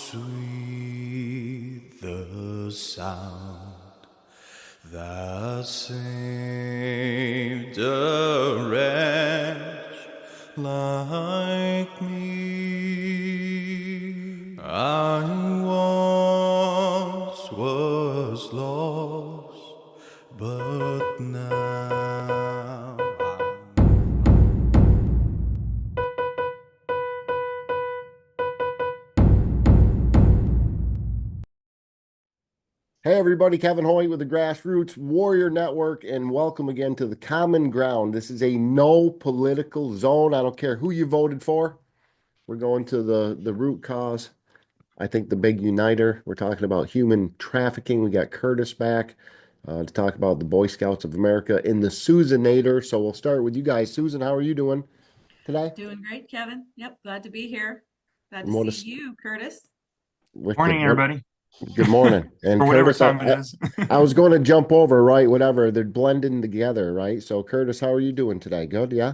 sweet the sound that saved a wretch like me. I once was lost, but now Hey everybody, Kevin Hoyt with the Grassroots Warrior Network, and welcome again to the Common Ground. This is a no political zone. I don't care who you voted for. We're going to the root cause. I think the big uniter. We're talking about human trafficking. We got Curtis back to talk about the Boy Scouts of America in the Susanator. So we'll start with you guys. Susan, how are you doing today? Doing great, Kevin. Yep, glad to be here. Glad to And what see is you, Curtis. wicked? Morning, everybody, Good morning. And or whatever Curtis, time it is. I was going to jump over, right? Whatever. They're blending together, right? So, Curtis, how are you doing today? Good, yeah?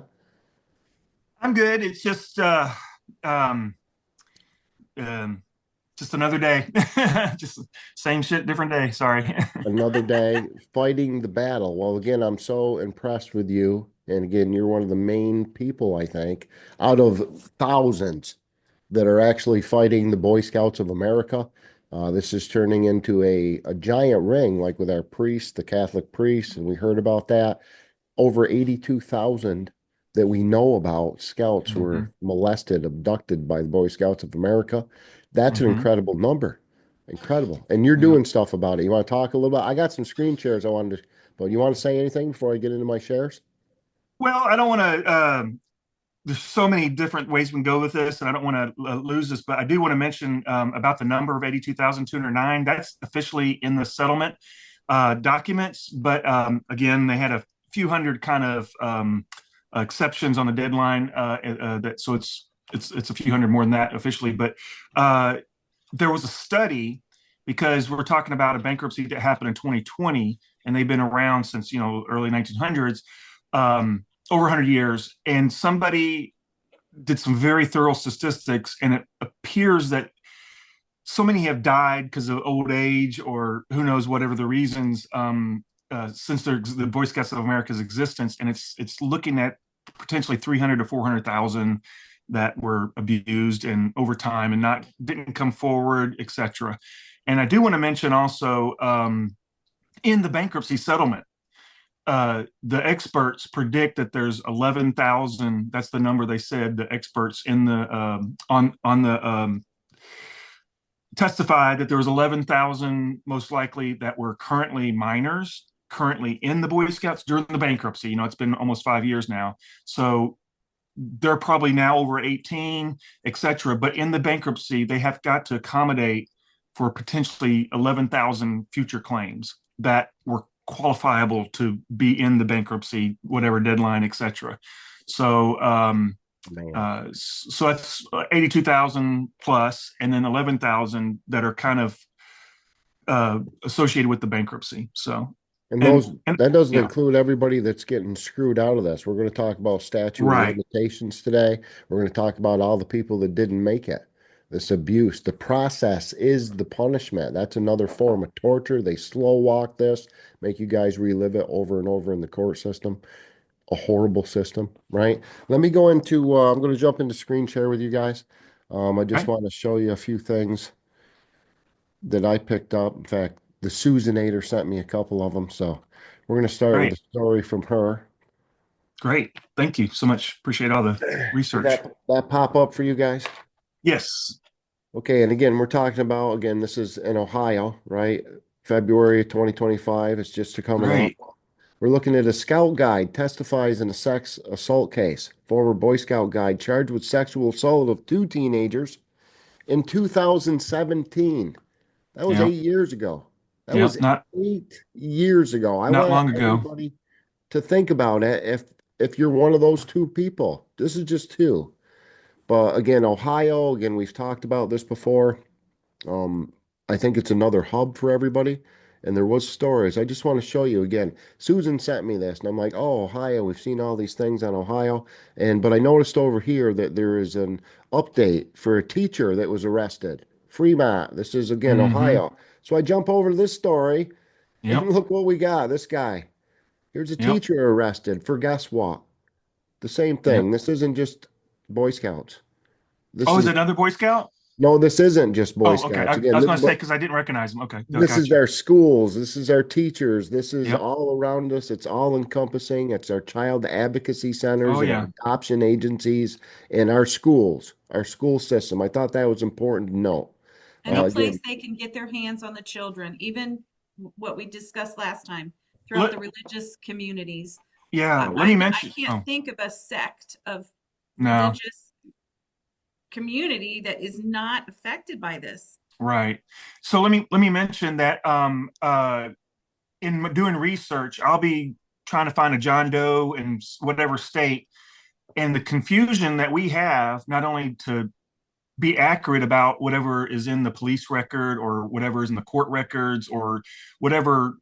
I'm good. It's um, um, just another day. Just same shit, different day. Sorry. Another day fighting the battle. Well, again, I'm so impressed with you. And again, you're one of the main people, I think, out of thousands that are actually fighting the Boy Scouts of America. This is turning into a giant ring, like with our priests, the Catholic priests, and we heard about that. Over 82,000 that we know about scouts were hmm molested, abducted by the Boy Scouts of America. That's an hmm incredible number. Incredible. And you're Yeah. doing stuff about it. You want to talk a little bit? I got some screen shares I wanted to, but you want to say anything before I get into my shares? Well, I don't want to. There's so many different ways we can go with this, and I don't want to lose this, but I do want to mention about the number of 82,209. That's officially in the settlement documents, but again, they had a few hundred kind of exceptions on the deadline. So it's a few hundred more than that officially, but uh, there was a study because we're talking about a bankruptcy that happened in 2020, and they've been around since early 1900s. Over 100 years, and somebody did some very thorough statistics, and it appears that so many have died because of old age or who knows whatever the reasons since the Boy Scouts of America's existence, and it's looking at potentially 300 to 400,000 that were abused and over time and not didn't come forward, etc. And I do want to mention also in the bankruptcy settlement, the experts predict that there's 11,000. That's the number they said. The experts in the on the testified that there was 11,000 most likely that were currently minors, currently in the Boy Scouts during the bankruptcy. It's been almost 5 years now, so they're probably now over 18, etc. But in the bankruptcy, they have got to accommodate for potentially 11,000 future claims that were qualifiable to be in the bankruptcy, whatever deadline, etc. So, Man. so that's 82,000 plus, and then 11,000 that are kind of associated with the bankruptcy. So, And and those and that doesn't yeah, include everybody that's getting screwed out of this. We're going to talk about statute of right. limitations today. We're going to talk about all the people that didn't make it. This abuse. The process is the punishment. That's another form of torture. They slow walk this, make you guys relive it over and over in the court system. A horrible system, right? Let me go into, I'm going to jump into screen share with you guys. I just Right, want to show you a few things that I picked up. In fact, the Susanator sent me a couple of them. So we're going to start with a great, story from her. great. Thank you so much. Appreciate all the Did research. that pop up for you guys? Yes. Okay, and again, we're talking about, again, this is in Ohio, right? February 2025. It's just coming up. Great. We're looking at a scout guide testifies in a sex assault case. Former Boy Scout guide charged with sexual assault of two teenagers in 2017. That was Yeah. 8 years ago. That Yeah. was Not 8 years ago. I not want long ago. everybody to think about it. If you're one of those two people, this is just two. But again, Ohio, again, we've talked about this before. Um, I think it's another hub for everybody. And there was stories. I just want to show you again. Susan sent me this, and I'm like, oh, Ohio. We've seen all these things on Ohio, but I noticed over here that there is an update for a teacher that was arrested. Fremont. This is again Mm-hmm. Ohio. So I jump over to this story, and Yep. look what we got. This guy. Here's a Yep. teacher arrested for guess what? The same Yep. thing. This isn't just Boy Scouts. This Oh, is is it another Boy Scout? no, this isn't just Boy Oh, okay. Scouts. I Again, was going to say because I didn't recognize him. Okay, I this got is you. our schools. This is our teachers. This is Yep. all around us. It's all encompassing. It's our child advocacy centers Oh and our yeah. adoption agencies and our schools, our school system. I thought that was important to know. Any Again, place they can get their hands on the children, even what we discussed last time, throughout Let, the religious communities. yeah. I, Let I, me I mention. can't Oh think of a sect of no. religious community that is not affected by this. Right. So let me mention that in doing research, I'll be trying to find a John Doe in whatever state, and the confusion that we have, not only to be accurate about whatever is in the police record or whatever is in the court records or whatever,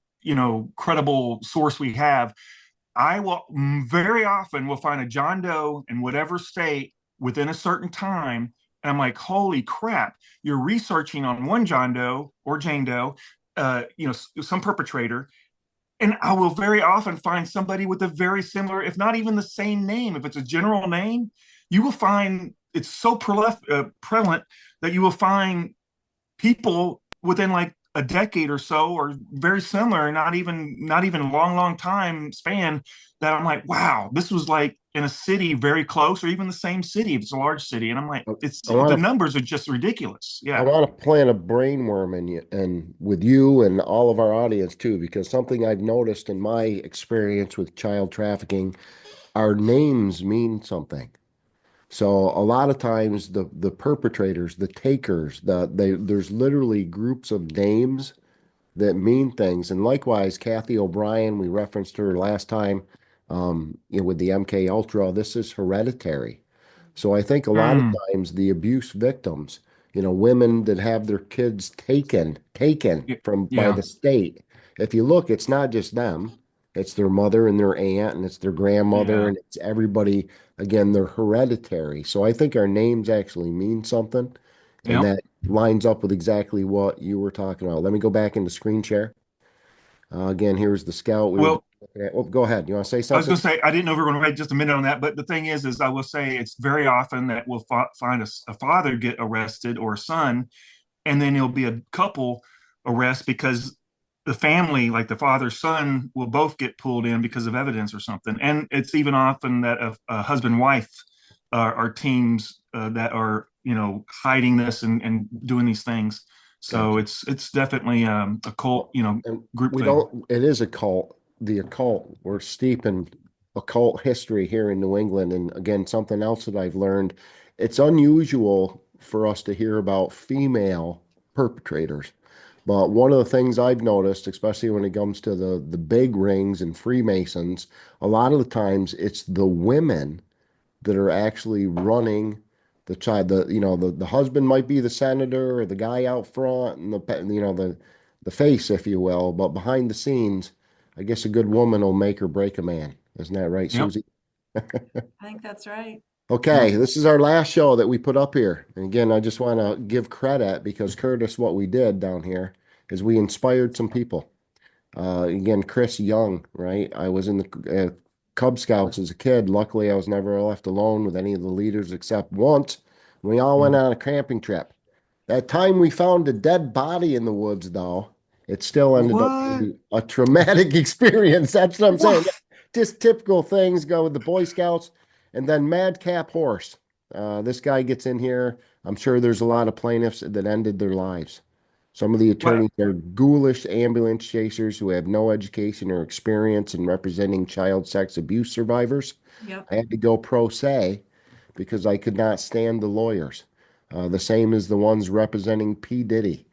credible source we have, I will very often will find a John Doe in whatever state within a certain time. And I'm like, holy crap, you're researching on one John Doe or Jane Doe, some perpetrator. And I will very often find somebody with a very similar, if not even the same name. If it's a general name, you will find it's so prevalent that you will find people within like a decade or so or very similar, not even a long time span, that I'm like, wow, this was like in a city very close or even the same city if it's a large city. And I'm like, it's I the want to numbers are just ridiculous. I Yeah. want to plant a brainworm in you and with you and all of our audience too, because something I've noticed in my experience with child trafficking, our names mean something. So a lot of times the perpetrators, the takers, there's literally groups of names that mean things. And likewise, Kathy O'Brien, we referenced her last time, with the MK Ultra. This is hereditary. So I think a lot of Mm, times the abuse victims, women that have their kids taken from by yeah. the state. If you look, it's not just them. It's their mother and their aunt, and it's their grandmother, Yeah. and it's everybody. Again, they're hereditary. So I think our names actually mean something, and Yep. that lines up with exactly what you were talking about. Let me go back into screen share. Again, here's the scout we were Well, just looking at. Oh, go ahead. You want to say I was something? going to say, I didn't know if we were going to wait just a minute on that, but the thing is I will say it's very often that we'll find a father get arrested or a son, and then it'll be a couple arrest because the family, like the father son, will both get pulled in because of evidence or something. And it's even often that a husband wife are teams that are hiding this and doing these things. So Gotcha. it's definitely a cult And group we thing. don't, it is a cult, the occult. We're steep in occult history here in New England. And again, something else that I've learned, it's unusual for us to hear about female perpetrators. But one of the things I've noticed, especially when it comes to the big rings and Freemasons, a lot of the times it's the women that are actually running the child. The husband might be the senator or the guy out front and the face, if you will, but behind the scenes, I guess a good woman will make or break a man. Isn't that right, Yep. Susie? I think that's right. Yep. Okay, this is our last show that we put up here. And again, I just want to give credit because Curtis, what we did down here is we inspired some people. Again, Chris Young, right? I was in the Cub Scouts as a kid. Luckily, I was never left alone with any of the leaders except once. We all went Mhm. on a camping trip. That time we found a dead body in the woods, though, it still ended up What? being a traumatic experience. That's what I'm saying. What? Just typical things go with the Boy Scouts. And then Madcap Horse. This guy gets in here. I'm sure there's a lot of plaintiffs that ended their lives. Some of the What? attorneys are ghoulish ambulance chasers who have no education or experience in representing child sex abuse survivors. Yep. I had to go pro se because I could not stand the lawyers. The same as the ones representing P. Diddy.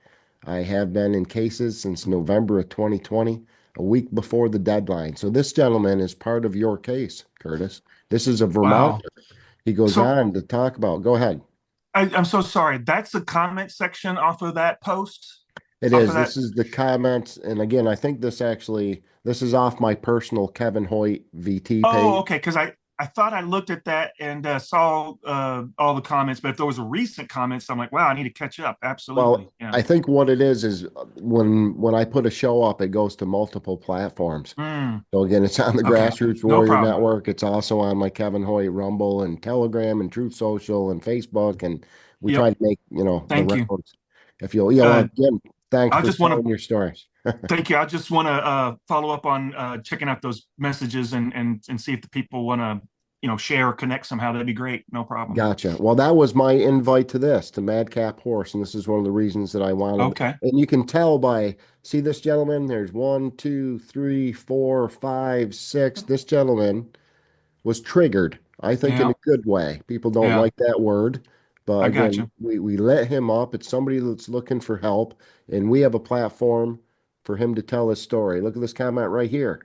I have been in cases since November of 2020, a week before the deadline. So this gentleman is part of your case, Curtis. This is a Wow. Vermonter. He goes So on to talk about, go ahead. I'm so sorry. That's the comment section off of that post, It off of is. that. This is the comments. And again, I think this is off my personal Kevin Hoyt VT Oh, page. okay. Because I I thought I looked at that and saw all the comments, but if there was a recent comments, I'm like, wow, I need to catch up. Absolutely. Well, Yeah. I think what it is when I put a show up, it goes to multiple platforms. Mm, So again, it's on the okay. Grassroots No Warrior problem. Network. It's also on my Kevin Hoyt Rumble and Telegram and Truth Social and Facebook. And we try Yep. to make, the Thank you. rounds. If you'll, Uh, again, thanks I for just want to telling your stories. thank you. I just want to follow up on checking out those messages and see if the people want to, share or connect somehow. That'd be great. No problem. Gotcha. Well, that was my invite to this, to Madcap Horse, and this is one of the reasons that I wanted. Okay. And you can tell by, see this gentleman, there's 1, 2, 3, 4, 5, 6. This gentleman was triggered, I think in Yeah. a good way. People don't Yeah. like that word, but I got again, you. we let him up. It's somebody that's looking for help, and we have a platform for him to tell his story. Look at this comment right here.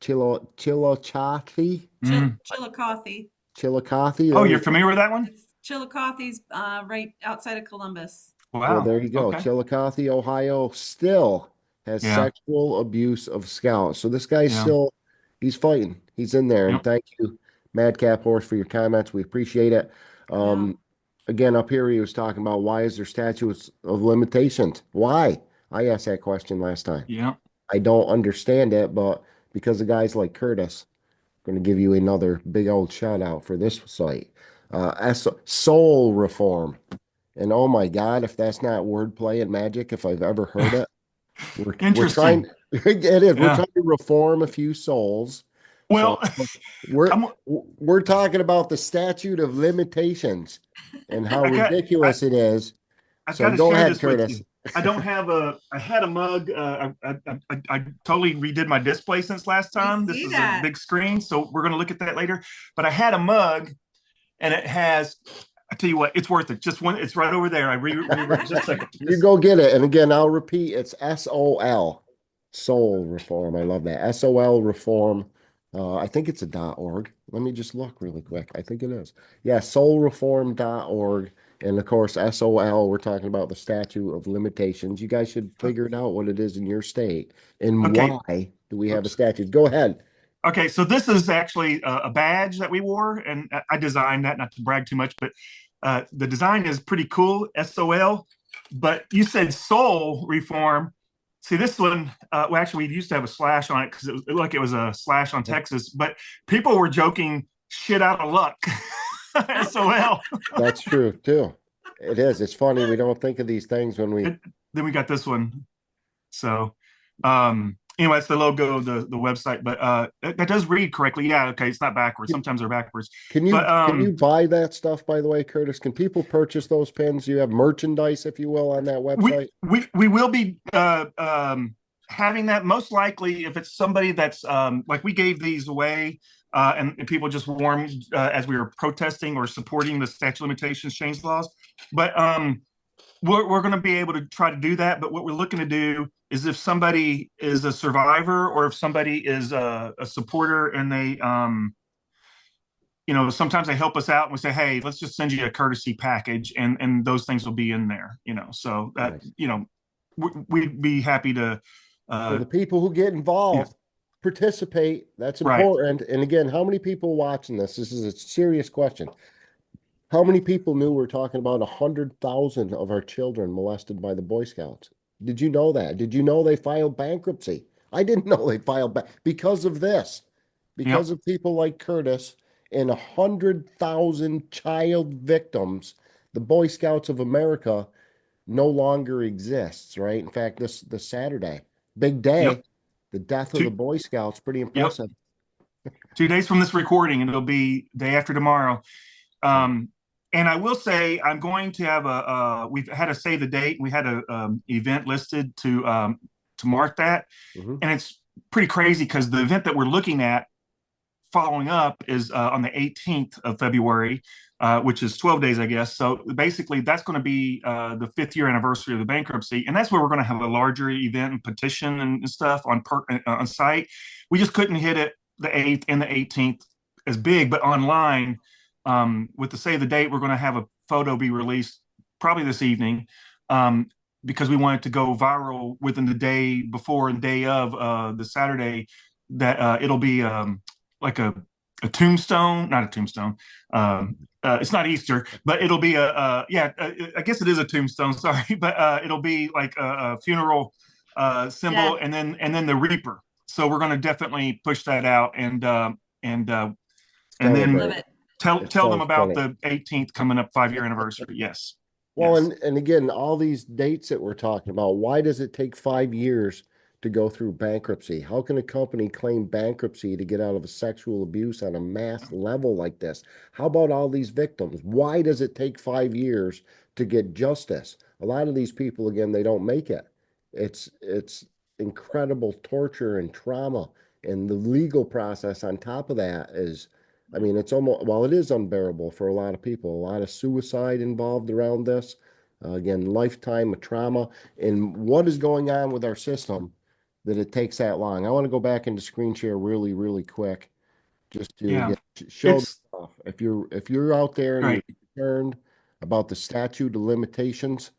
Chillicothe? Mm. Chillicothe. Chillicothe, Oh, there we you're go. familiar with that one? It's Chillicothe's right outside of Columbus. Well, Wow. there you go. Okay. Chillicothe, Ohio still has Yeah. sexual abuse of scouts. So this guy's Yeah. still, he's fighting. He's in there. And Yep. thank you, Madcap Horse, for your comments. We appreciate it. Yeah. Again, up here, he was talking about why is there statutes of limitations? Why? I asked that question last time. Yeah. I don't understand it, but because of guys like Curtis, I'm going to give you another big old shout out for this site. Soul Reform. And oh my God, if that's not wordplay and magic, if I've ever heard it, we're trying. Interesting. It is. We're Yeah. trying to reform a few souls. So Well, we're I'm, we're talking about the statute of limitations and how I got, ridiculous it is. I've got So to go share ahead, this with Curtis. you. I had a mug. I totally redid my display since last We time. This see is a that. big screen, so we're going to look at that later. But I had a mug, and it has. I tell you what, it's worth it. Just one. It's right over there. I just a second. You go get it. And again, I'll repeat, it's SOL, Soul Reform. I love that. SOL Reform. I think it's a .org. Let me just look really quick. I think it is. Yeah, soulreform.org. And of course, SOL, we're talking about the statute of limitations. You guys should figure it out what it is in your state and Okay. why do we have a Oops. statute. Go ahead. Okay, so this is actually a badge that we wore, and I designed that, not to brag too much, but the design is pretty cool, SOL. But you said soul reform. See, this one, well, actually, we used to have a slash on it because it looked like it was a slash on Texas, but people were joking shit out of luck. SOL. That's true too. It is. It's funny. We don't think of these things when we. Then we got this one. So, anyway, it's the logo of the website, but that does read correctly. Yeah, okay, it's not backwards. Sometimes they're backwards. Can you But can you buy that stuff, by the way, Curtis? Can people purchase those pins? You have merchandise, if you will, on that website? we will be having that most likely if it's somebody that's like we gave these away and people just warmed as we were protesting or supporting the statute of limitations change laws. But we're going to be able to try to do that. But what we're looking to do is if somebody is a survivor or if somebody is a supporter and they sometimes they help us out and we say, hey, let's just send you a courtesy package and those things will be in there, so that, Nice. We'd be happy to. For the people who get involved, participate. That's Right. important. And again, how many people watching this? This is a serious question. How many people knew we're talking about 100,000 of our children molested by the Boy Scouts? Did you know that? Did you know they filed bankruptcy? I didn't know they filed because of this, because of people like Curtis and 100,000 child victims. The Boy Scouts of America no longer exists, right? In fact, this Saturday, big day, Yep. the death of the Boy Scouts, pretty impressive. 2 days from this recording, and it'll be day after tomorrow. And I will say I'm going to have we've had to save the date. We had a event listed to mark that. Mm-hmm. And it's pretty crazy because the event that we're looking at following up is on the 18th of February, which is 12 days, I guess. So basically that's going to be the 5th year anniversary of the bankruptcy. And that's where we're going to have a larger event and petition and stuff on site. We just couldn't hit it the 8th and the 18th as big, but online, with the save the date, we're going to have a photo be released probably this evening, because we want it to go viral within the day before and day of the Saturday. That it'll be like tombstone, not a tombstone. It's not Easter, but it'll be I guess it is a tombstone. Sorry, but it'll be like a funeral symbol, Yeah. and then the Reaper. So we're going to definitely push that out, and and then Love Celebrate. it. It tell them sounds about funny. the 18th coming up 5-year anniversary. Yes, Well, yes. and again, all these dates that we're talking about, why does it take 5 years to go through bankruptcy? How can a company claim bankruptcy to get out of a sexual abuse on a mass level like this? How about all these victims? Why does it take 5 years to get justice? A lot of these people, again, they don't make it. It's incredible torture and trauma, and the legal process on top of that is, I mean, it's almost, well, it is unbearable for a lot of people. A lot of suicide involved around this. Again, lifetime of trauma. And what is going on with our system that it takes that long? I want to go back into screen share really, really quick, just to Yeah, again show the it's stuff. If you're out there and you're great. concerned about the statute of limitations,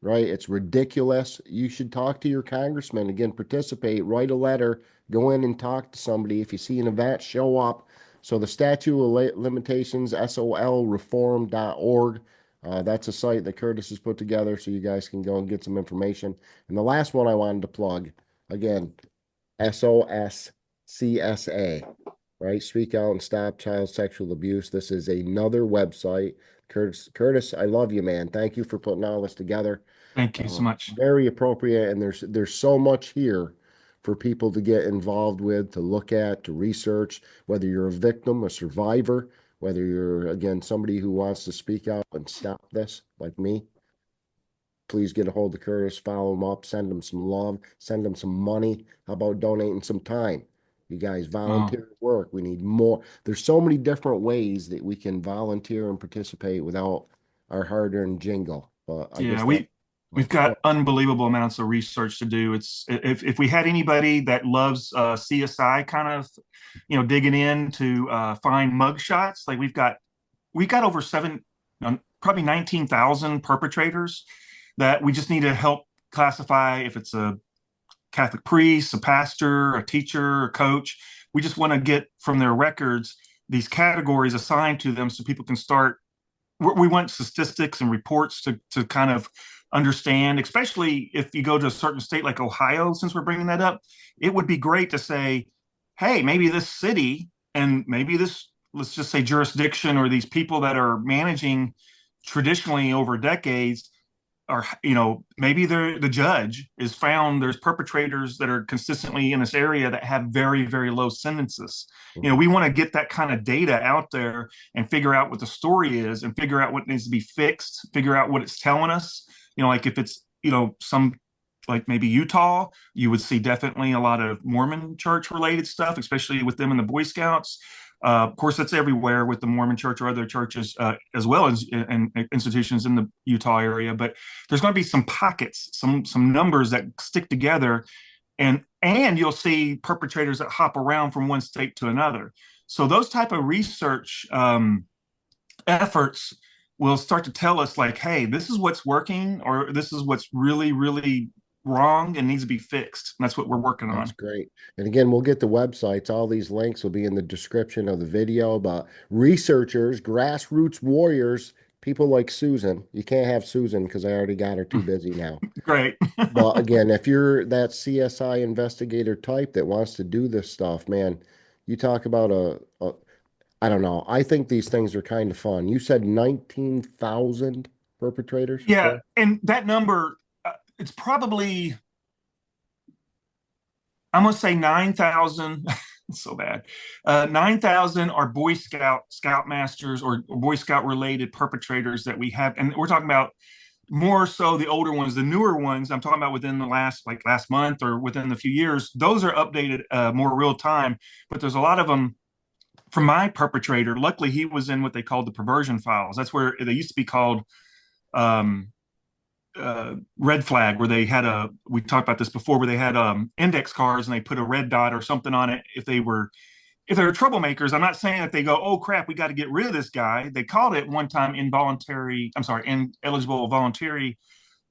right? It's ridiculous. You should talk to your congressman. Again, participate, write a letter, go in and talk to somebody. If you see an event, show up. So the statute of limitations, solreform.org. That's a site that Curtis has put together so you guys can go and get some information. And the last one I wanted to plug, again, SOSCSA, right? Speak Out and Stop Child Sexual Abuse. This is another website. Curtis, I love you, man. Thank you for putting all this together. Thank you so much. Very appropriate, and there's so much here for people to get involved with, to look at, to research, whether you're a victim, a survivor, whether you're, again, somebody who wants to speak out and stop this, like me. Please get a hold of Curtis, follow him up, send him some love, send him some money. How about donating some time? You guys Oh, volunteer work. We need more. There's so many different ways that we can volunteer and participate without our hard-earned jingle. But I guess yeah, that we've that's got unbelievable amounts of research to do. It's if we had anybody that loves CSI kind of, digging in to find mug shots, like we've got over probably 19,000 perpetrators that we just need to help classify if it's a Catholic priest, a pastor, a teacher, a coach. We just want to get from their records these categories assigned to them so people can start. We want statistics and reports to kind of understand, especially if you go to a certain state like Ohio, since we're bringing that up, it would be great to say, hey, maybe this city and maybe this, let's just say jurisdiction or these people that are managing traditionally over decades are, maybe the judge is found there's perpetrators that are consistently in this area that have very, very low sentences. We want to get that kind of data out there and figure out what the story is and figure out what needs to be fixed, figure out what it's telling us. Like if it's, some like maybe Utah, you would see definitely a lot of Mormon church related stuff, especially with them in the Boy Scouts. Of course, that's everywhere with the Mormon church or other churches, as well as in institutions in the Utah area. But there's going to be some pockets, some numbers that stick together, and you'll see perpetrators that hop around from one state to another. So those type of research efforts will start to tell us like, hey, this is what's working, or this is what's really, really wrong and needs to be fixed. And that's what we're working That's on. great. And again, we'll get the websites. All these links will be in the description of the video. But researchers, grassroots warriors, people like Susan. You can't have Susan because I already got her too busy now. Great. But again, if you're that CSI investigator type that wants to do this stuff, man, you talk about I don't know. I think these things are kind of fun. You said 19,000 perpetrators? Yeah, Yeah. and that number, it's probably, I'm gonna say 9,000. It's so bad. 9,000 are Boy Scoutmasters or Boy Scout related perpetrators that we have, and we're talking about more so the older ones. The newer ones I'm talking about within the last month or within the few years, those are updated more real time. But there's a lot of them from my perpetrator. Luckily, he was in what they called the perversion files. That's where they used to be called um, red flag, where we talked about this before, where they had index cards and they put a red dot or something on it if they're troublemakers. I'm not saying that they go, oh crap, we got to get rid of this guy. They called it one time ineligible voluntary,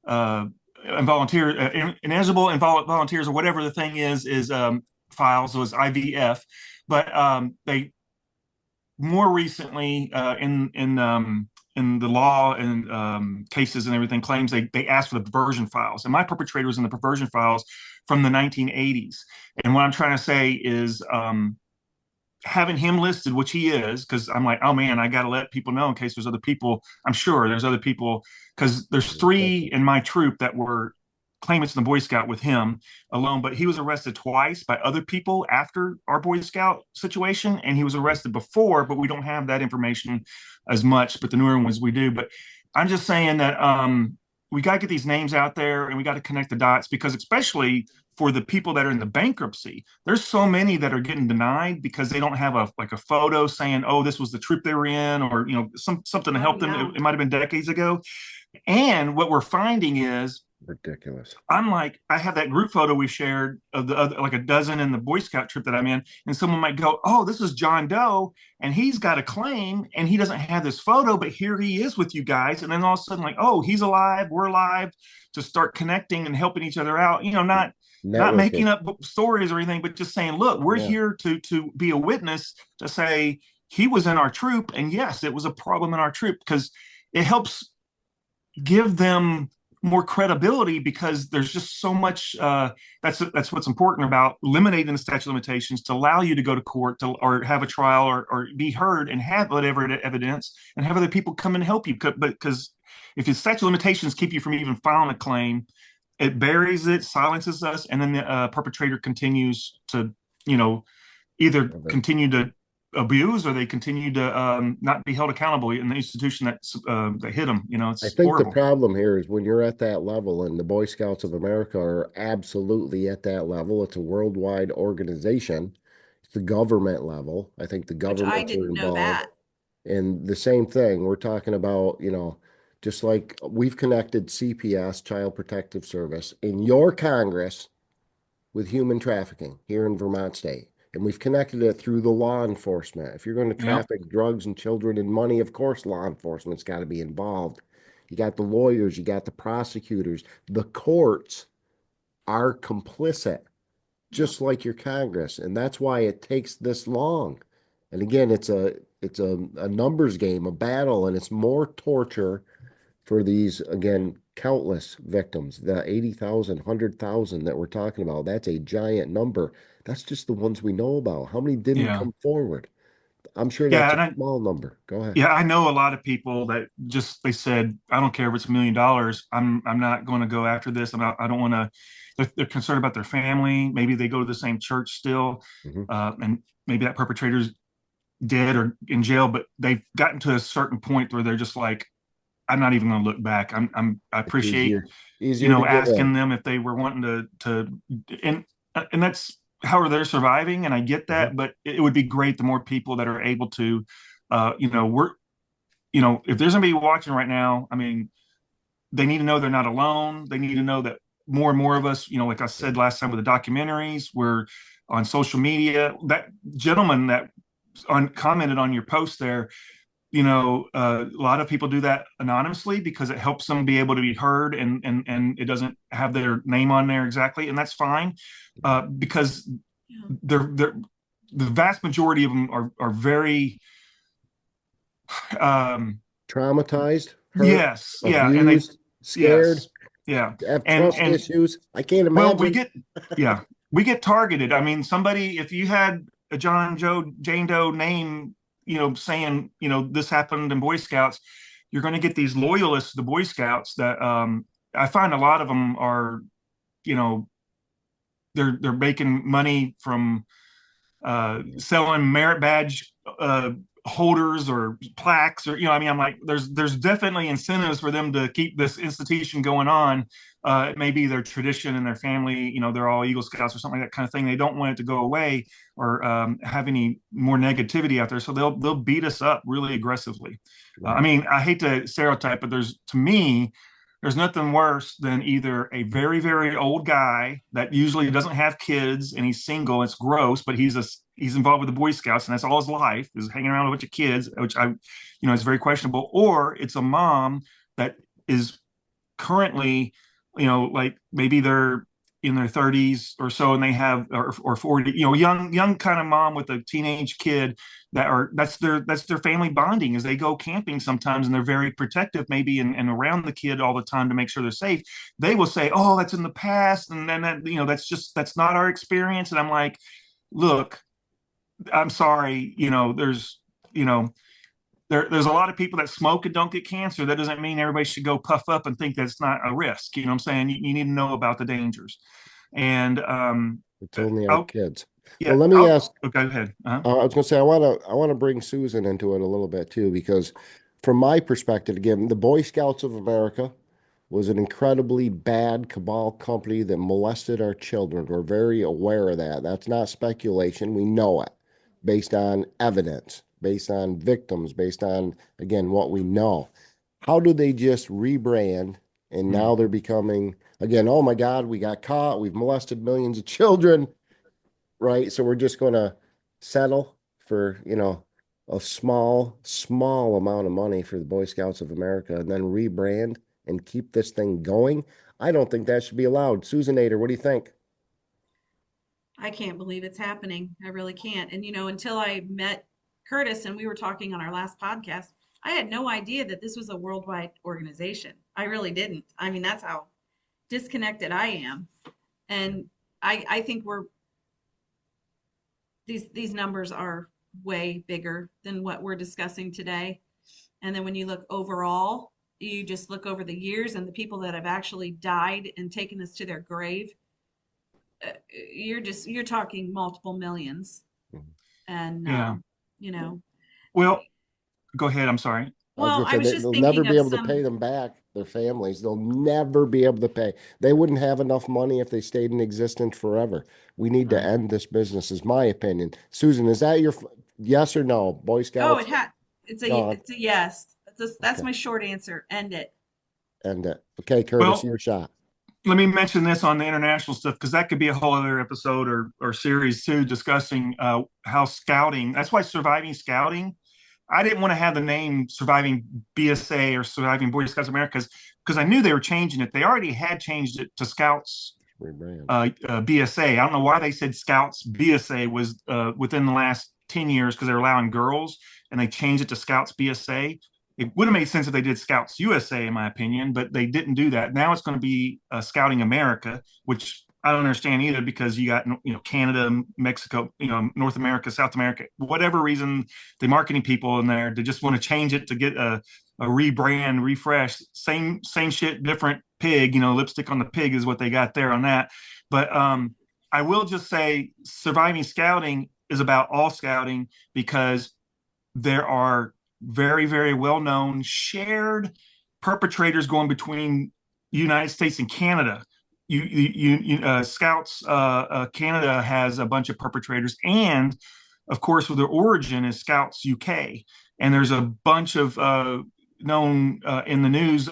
ineligible volunteers, or whatever the thing is files. So it's IVF, but more recently in the law and cases and everything, claims they asked for the perversion files, and my perpetrator was in the perversion files from the 1980s. And what I'm trying to say is, having him listed, which he is, because I'm like, oh man, I got to let people know in case there's other people. I'm sure there's other people, because there's 3 in my troop that were claimants in the Boy Scout with him alone, but he was arrested twice by other people after our Boy Scout situation, and he was arrested before, but we don't have that information as much, but the newer ones we do. But I'm just saying that we got to get these names out there, and we got to connect the dots, because especially for the people that are in the bankruptcy, there's so many that are getting denied because they don't have a photo saying, oh, this was the troop they were in, or something to help them. It might have been decades ago. And what we're finding is ridiculous. I have that group photo we shared of the other, like a dozen in the Boy Scout troop that I'm in, and someone might go, oh, this is John Doe, and he's got a claim, and he doesn't have this photo, but here he is with you guys. And then all of a sudden, like, oh, he's alive, we're alive, to start connecting and helping each other out. Not making up stories or anything, but just saying, look, we're here to be a witness, to say he was in our troop, and yes, it was a problem in our troop, because it helps give them more credibility, because there's just so much. That's what's important about eliminating the statute of limitations, to allow you to go to court or have a trial, or be heard and have whatever evidence, and have other people come and help you. But because if the statute of limitations keep you from even filing a claim, it buries it, silences us, and then the perpetrator continues to, either continue to abuse, or they continue to not be held accountable in the institution that hit them. It's I think horrible. the problem here is when you're at that level, and the Boy Scouts of America are absolutely at that level. It's a worldwide organization. It's the government level. I think the governments I didn't are know involved. that. And the same thing, we're talking about, just like we've connected CPS, Child Protective Service, in your Congress with human trafficking here in Vermont State. And we've connected it through the law enforcement. If you're going to traffic drugs and children and money, of course, law enforcement's got to be involved. You got the lawyers, you got the prosecutors, the courts are complicit, just like your Congress. And that's why it takes this long. And again, it's a numbers game, a battle, and it's more torture for these, again, countless victims. The 80,000, 100,000 that we're talking about, that's a giant number. That's just the ones we know about. How many didn't come forward? I'm sure that's a small number. Go ahead. Yeah, I know a lot of people that they said, I don't care if it's $1 million. I'm not going to go after this. I don't want to. They're concerned about their family. Maybe they go to the same church still, and maybe that perpetrator's dead or in jail, but they've gotten to a certain point where they're just like, I'm not even going to look back. I appreciate asking them if they were wanting to and that's how they're surviving, and I get that. But it would be great the more people that are able to, if there's somebody watching right now, I mean, they need to know they're not alone. They need to know that more and more of us, like I said last time with the documentaries, we're on social media. That gentleman that commented on your post there, a lot of people do that anonymously because it helps them be able to be heard, and it doesn't have their name on there exactly, and that's fine, because the vast majority of them are very traumatized, hurt, yes, yeah, abused, and scared, yes, yeah, have trust issues. I can't imagine. Well, we get targeted. I mean, if you had a Jane Doe name, saying, this happened in Boy Scouts, you're going to get these loyalists to the Boy Scouts that I find a lot of them are, they're making money from selling merit badge holders or plaques, or I'm like, there's definitely incentives for them to keep this institution going on. It may be their tradition and their family, they're all Eagle Scouts or something like that kind of thing. They don't want it to go away or have any more negativity out there, so they'll beat us up really aggressively. I mean, I hate to stereotype, but to me there's nothing worse than either a very, very old guy that usually doesn't have kids and he's single. It's gross, but he's involved with the Boy Scouts, and that's all his life is hanging around with a bunch of kids, which is very questionable. Or it's a mom that is currently, like maybe they're, in their 30s or so, and they have or 40, young kind of mom with a teenage kid that's their family bonding as they go camping sometimes, and they're very protective maybe and around the kid all the time to make sure they're safe. They will say, "Oh, that's in the past," and then that's not our experience. And I'm like, look, I'm sorry, there's a lot of people that smoke and don't get cancer. That doesn't mean everybody should go puff up and think that's not a risk. You know what I'm saying? You need to know about the dangers. And It's only our kids. yeah, Well, let me ask. go ahead. I was going to say I want to bring Susan into it a little bit too, because from my perspective, again, the Boy Scouts of America was an incredibly bad cabal company that molested our children. We're very aware of that. That's not speculation. We know it based on evidence, based on victims, based on, again, what we know. How do they just rebrand and now they're becoming, again, oh my God, we got caught. We've molested millions of children, right? So we're just going to settle for, a small amount of money for the Boy Scouts of America and then rebrand and keep this thing going. I don't think that should be allowed. Susan Nader, what do you think? I can't believe it's happening. I really can't. And until I met Curtis and we were talking on our last podcast, I had no idea that this was a worldwide organization. I really didn't. I mean, that's how disconnected I am. And I think these numbers are way bigger than what we're discussing today. And then when you look overall, you just look over the years and the people that have actually died and taken this to their grave, you're talking multiple millions. And yeah. Well, go ahead. I'm sorry. Well, I was just they'll thinking never be of able to pay them back, their families. They'll never be able to pay. They wouldn't have enough money if they stayed in existence forever. We need to end this business, is my opinion. Susan, is that your yes or no? Boy Scouts? It's a yes. That's my short answer. End it. End it. Okay, Curtis, your shot. Let me mention this on the international stuff, because that could be a whole other episode or series too, discussing how scouting. That's why surviving scouting. I didn't want to have the name Surviving BSA or Surviving Boy Scouts of America because I knew they were changing it. They already had changed it to Scouts BSA. I don't know why they said Scouts BSA was within the last 10 years, because they're allowing girls, and they changed it to Scouts BSA. It would have made sense if they did Scouts USA, in my opinion, but they didn't do that. Now it's going to be Scouting America, which I don't understand either, because you got Canada, Mexico, North America, South America, whatever reason, the marketing people in there, they just want to change it to get a rebrand, refresh, same shit, different pig, lipstick on the pig is what they got there on that. But I will just say surviving scouting is about all scouting, because there are very, very well-known shared perpetrators going between the United States and Canada. Scouts Canada has a bunch of perpetrators, and of course, with their origin is Scouts UK. And there's a bunch of known in the news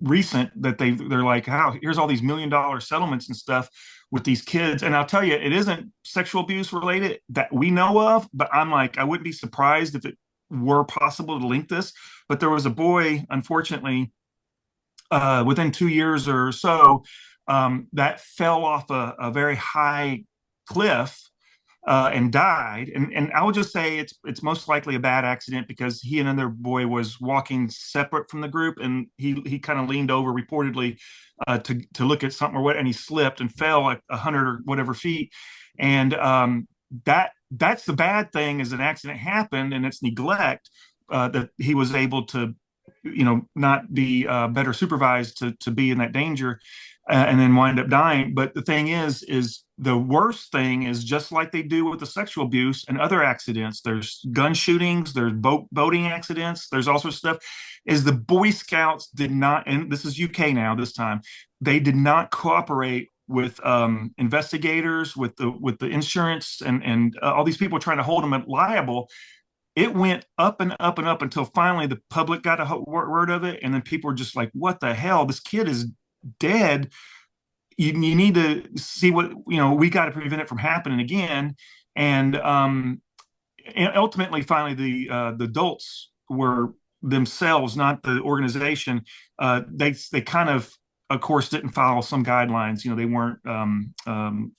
recent that they're like, here's all these $1 million settlements and stuff with these kids. And I'll tell you, it isn't sexual abuse related that we know of, but I wouldn't be surprised if it were possible to link this. But there was a boy, unfortunately, within 2 years or so, that fell off a very high cliff and died. And I would just say it's most likely a bad accident, because he and another boy was walking separate from the group, and he kind of leaned over reportedly to look at something or what, and he slipped and fell like 100 or whatever feet. And that's the bad thing, is an accident happened and it's neglect, that he was able to not be better supervised to be in that danger, and then wind up dying. But the thing is the worst thing is, just like they do with the sexual abuse and other accidents, there's gun shootings, there's boating accidents, there's all sorts of stuff, is the Boy Scouts did not, and this is UK now this time, they did not cooperate with investigators, with the insurance and all these people trying to hold them liable. It went up and up and up until finally the public got a word of it. And then people were just like, what the hell? This kid is dead. You need to see what, we got to prevent it from happening again. And ultimately, finally, the adults were themselves, not the organization. They kind of of course, didn't follow some guidelines. They weren't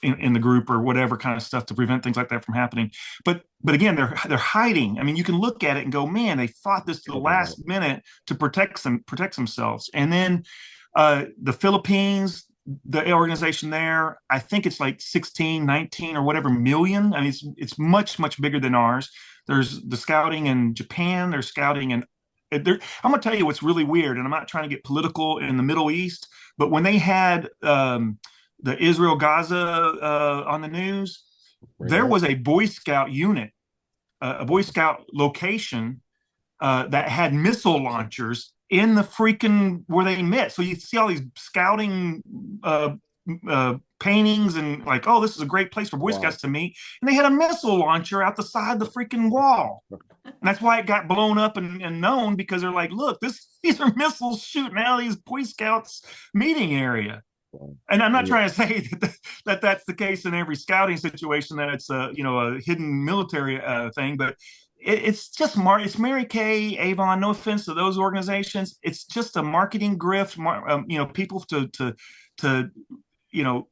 in the group or whatever kind of stuff to prevent things like that from happening. But again, they're hiding. I mean, you can look at it and go, man, they fought this to the last minute to protect themselves. And then the Philippines, the organization there, I think it's like 16, 19 or whatever million. I mean, it's much, much bigger than ours. There's the scouting in Japan. There's scouting in I'm going to tell you what's really weird, and I'm not trying to get political in the Middle East, but when they had the Israel-Gaza on the news, there was a Boy Scout unit, a Boy Scout location that had missile launchers in the freaking where they met. So you see all these scouting paintings and like, oh, this is a great place for Boy Scouts to meet. And they had a missile launcher out the side of the freaking wall. And that's why it got blown up and known, because they're like, look, these are missiles shooting out of these Boy Scouts meeting area. And I'm not trying to say that that's the case in every scouting situation, that it's a hidden military thing, but it's just it's Mary Kay, Avon. No offense to those organizations, it's just a marketing grift. People to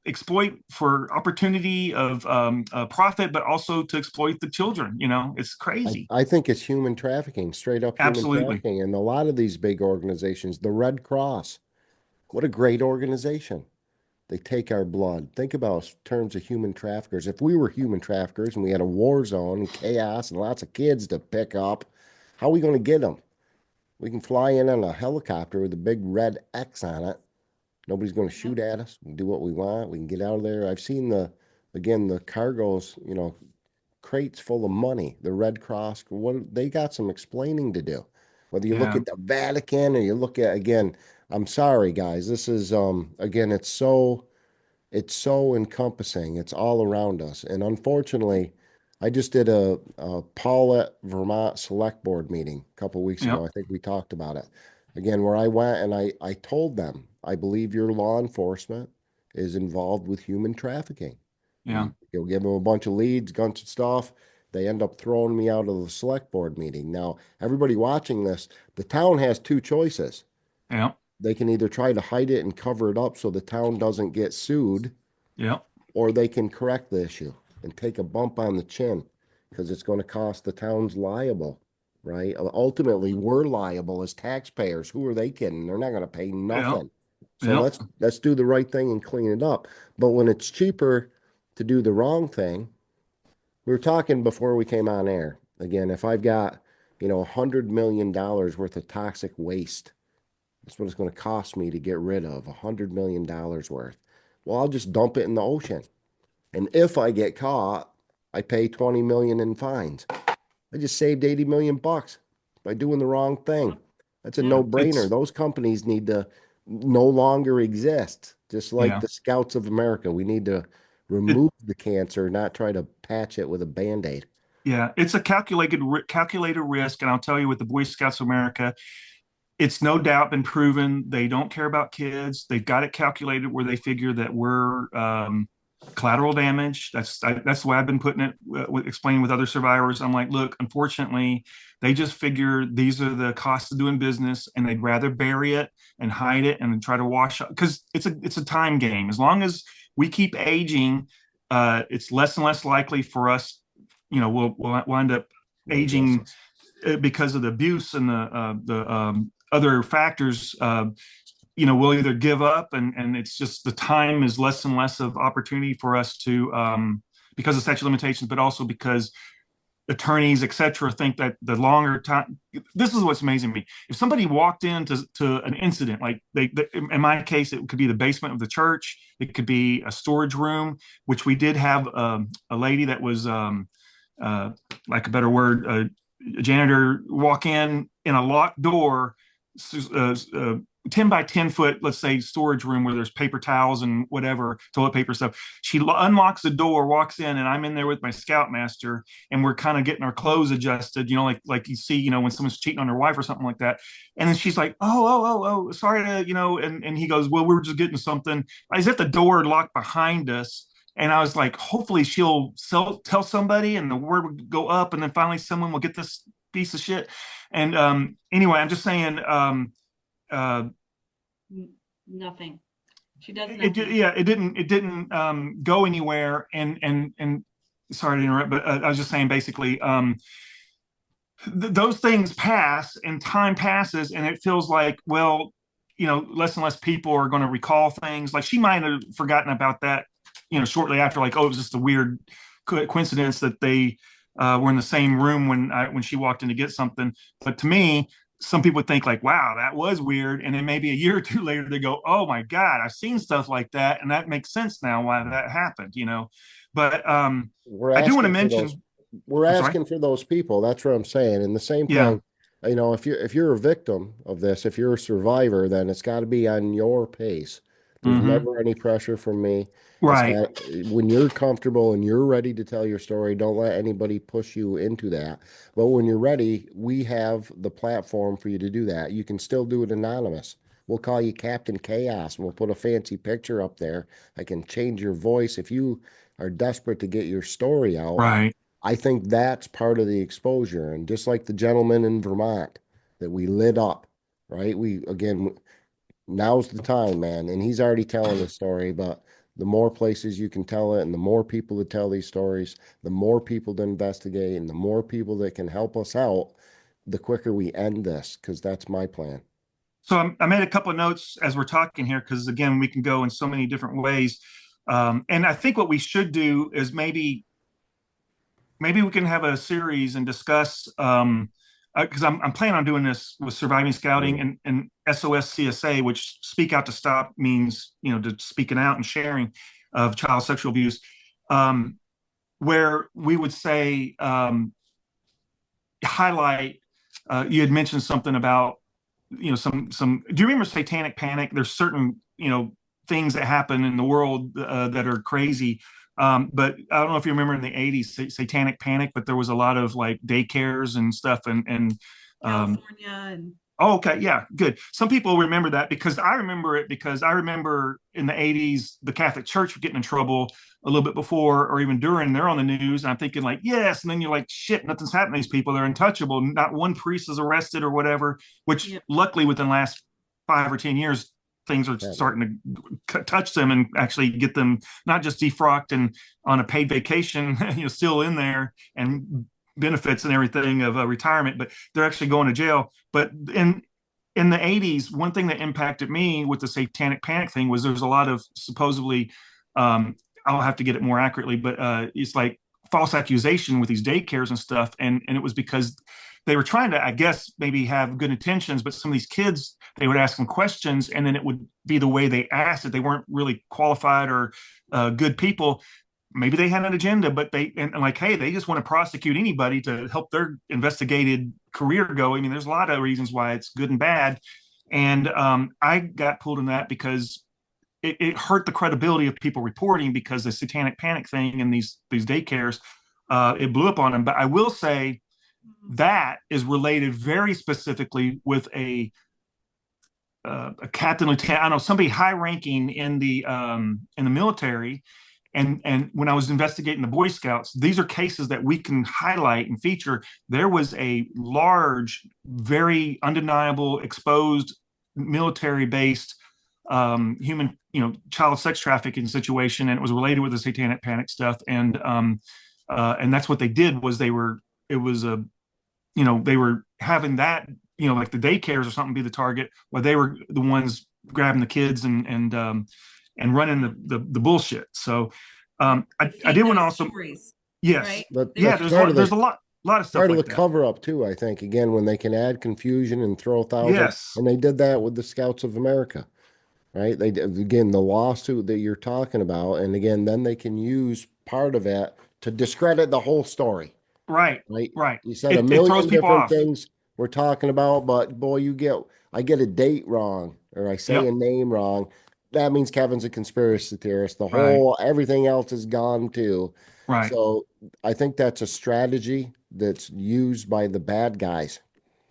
exploit for opportunity of profit, but also to exploit the children. It's crazy. I think it's human trafficking, straight up human trafficking. And a lot of these big organizations, the Red Cross, what a great organization. They take our blood. Think about us in terms of human traffickers. If we were human traffickers and we had a war zone and chaos and lots of kids to pick up, how are we going to get them? We can fly in on a helicopter with a big red X on it. Nobody's going to shoot at us. We can do what we want. We can get out of there. I've seen the cargoes, crates full of money. The Red Cross, they got some explaining to do. Whether you look at the Vatican or you look at, again, I'm sorry, guys. This is, again, it's so encompassing. It's all around us. And unfortunately, I just did a Paulette, Vermont Select Board meeting a couple of weeks ago. I think we talked about it. Again, where I went and I told them, I believe your law enforcement is involved with human trafficking. Yeah. You'll give them a bunch of leads, bunch of stuff. They end up throwing me out of the select board meeting. Now, everybody watching this, the town has two choices. Yeah. They can either try to hide it and cover it up so the town doesn't get sued. Yeah. Or they can correct the issue and take a bump on the chin, because it's going to cost the towns liable, right? Ultimately, we're liable as taxpayers. Who are they kidding? They're not going to pay nothing. So let's do the right thing and clean it up. But when it's cheaper to do the wrong thing, we were talking before we came on air. Again, if I've got, $100 million worth of toxic waste, that's what it's going to cost me to get rid of, $100 million worth. Well, I'll just dump it in the ocean. And if I get caught, I pay 20 million in fines. I just saved 80 million bucks by doing the wrong thing. That's a no-brainer. Those companies need to no longer exist. Just like the Scouts of America. We need to remove the cancer, not try to patch it with a Band-Aid. Yeah, it's a calculated risk. And I'll tell you, with the Boy Scouts of America, it's no doubt been proven they don't care about kids. They've got it calculated where they figure that we're collateral damage. That's the way I've been putting it, explaining with other survivors. I'm like, look, unfortunately, they just figure these are the costs of doing business, and they'd rather bury it and hide it and try to wash up, because it's a time game. As long as we keep aging, it's less and less likely for us, we'll wind up aging because of the abuse and the other factors. We'll either give up, and it's just the time is less and less of opportunity for us to, because of statute of limitations, but also because attorneys, et cetera, think that the longer time. This is what's amazing to me. If somebody walked into an incident, like in my case, it could be the basement of the church. It could be a storage room, which we did have a lady that was, like a better word, a janitor walk in a locked door, 10 by 10 foot, let's say, storage room where there's paper towels and whatever, toilet paper stuff. She unlocks the door, walks in, and I'm in there with my Scoutmaster, and we're kind of getting our clothes adjusted, like you see, when someone's cheating on their wife or something like that. And then she's like, oh, sorry to, and he goes, well, we were just getting something, as if the door locked behind us. And I was like, hopefully she'll tell somebody and the word would go up, and then finally someone will get this piece of shit. And anyway, I'm just saying, nothing. She does it nothing. yeah, it didn't go anywhere. And sorry to interrupt, but I was just saying basically, those things pass and time passes, and it feels like, well, less and less people are going to recall things. Like she might have forgotten about that, shortly after, like, oh, it was just a weird coincidence that they were in the same room when she walked in to get something. But to me, some people would think like, wow, that was weird. And then maybe a year or two later, they go, oh my God, I've seen stuff like that. And that makes sense now why that happened. But We're I do want to asking for those. mention, We're I'm sorry. asking for those people. That's what I'm saying. And the same Yeah. thing, if you're a victim of this, if you're a survivor, then it's got to be on your pace. There's Hmm. never any pressure from me. It's Right. got when you're comfortable and you're ready to tell your story, don't let anybody push you into that. But when you're ready, we have the platform for you to do that. You can still do it anonymous. We'll call you Captain Chaos. We'll put a fancy picture up there. I can change your voice if you are desperate to get your story out. Right. I think that's part of the exposure. And just like the gentleman in Vermont that we lit up, right? Now's the time, man. And he's already telling his story, but the more places you can tell it and the more people that tell these stories, the more people to investigate and the more people that can help us out, the quicker we end this, because that's my plan. So I made a couple of notes as we're talking here, because again, we can go in so many different ways. And I think what we should do is maybe we can have a series and discuss, because I'm planning on doing this with surviving scouting and SOS CSA, which speak out to stop means, to speaking out and sharing of child sexual abuse, where we would say, highlight, you had mentioned something about, do you remember satanic panic? There's certain, things that happen in the world that are crazy. But I don't know if you remember in the 80s, satanic panic, but there was a lot of like daycares and stuff, and California and oh, okay, yeah, good. Some people remember that because I remember it, because I remember in the 80s the Catholic Church getting in trouble a little bit before or even during. They're on the news, and I'm thinking like, yes, and then you're like, shit, nothing's happening to these people. They're untouchable. Not one priest is arrested or whatever. Which yep. luckily within the last 5 or 10 years, things are Yeah. starting to touch them and actually get them not just defrocked and on a paid vacation, still in there and benefits and everything of retirement, but they're actually going to jail. But in the 80s, one thing that impacted me with the satanic panic thing was there's a lot of supposedly, I'll have to get it more accurately, but it's like false accusation with these daycares and stuff. And it was because they were trying to, I guess, maybe have good intentions, but some of these kids, they would ask them questions, and then it would be the way they asked it. They weren't really qualified or good people. Maybe they had an agenda, but and like, hey, they just want to prosecute anybody to help their investigated career go. I mean, there's a lot of reasons why it's good and bad. And I got pulled in that because it hurt the credibility of people reporting, because the satanic panic thing and these daycares, it blew up on them. But I will say that is related very specifically with a captain, lieutenant, I don't know, somebody high ranking in the military. And when I was investigating the Boy Scouts, these are cases that we can highlight and feature. There was a large, very undeniable, exposed military-based human, child sex trafficking situation, and it was related with the satanic panic stuff. And that's what they did was they were having that, like the daycares or something be the target, while they were the ones grabbing the kids and running the bullshit. So I did want to also, stories, yes, right? yeah, That's part of there's the a lot of stuff part of like the that. cover up too, I think. Again, when they can add confusion and throw thousands, Yes, and they did that with the Scouts of America, right? They did, again, the lawsuit that you're talking about, and again, then they can use part of it to discredit the whole story, right, right? right. You said a It throws million people different off. things we're talking about, but boy, I get a date wrong or I say Yep, a name wrong. That means Kevin's a conspiracy theorist. right, Everything else is gone too. right. So I think that's a strategy that's used by the bad guys.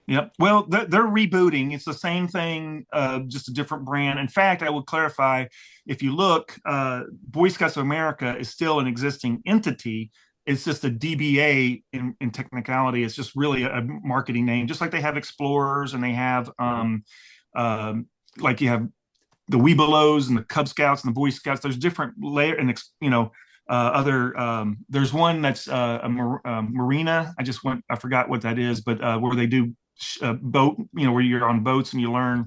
Yep. Well, they're rebooting. It's the same thing, just a different brand. In fact, I will clarify, if you look, Boy Scouts of America is still an existing entity. It's just a DBA in technicality. It's just really a marketing name, just like they have Explorers and they have, like you have the Webelos and the Cub Scouts and the Boy Scouts. There's different layer and there's one that's a marina. I forgot what that is, but where they do boat, where you're on boats and you learn.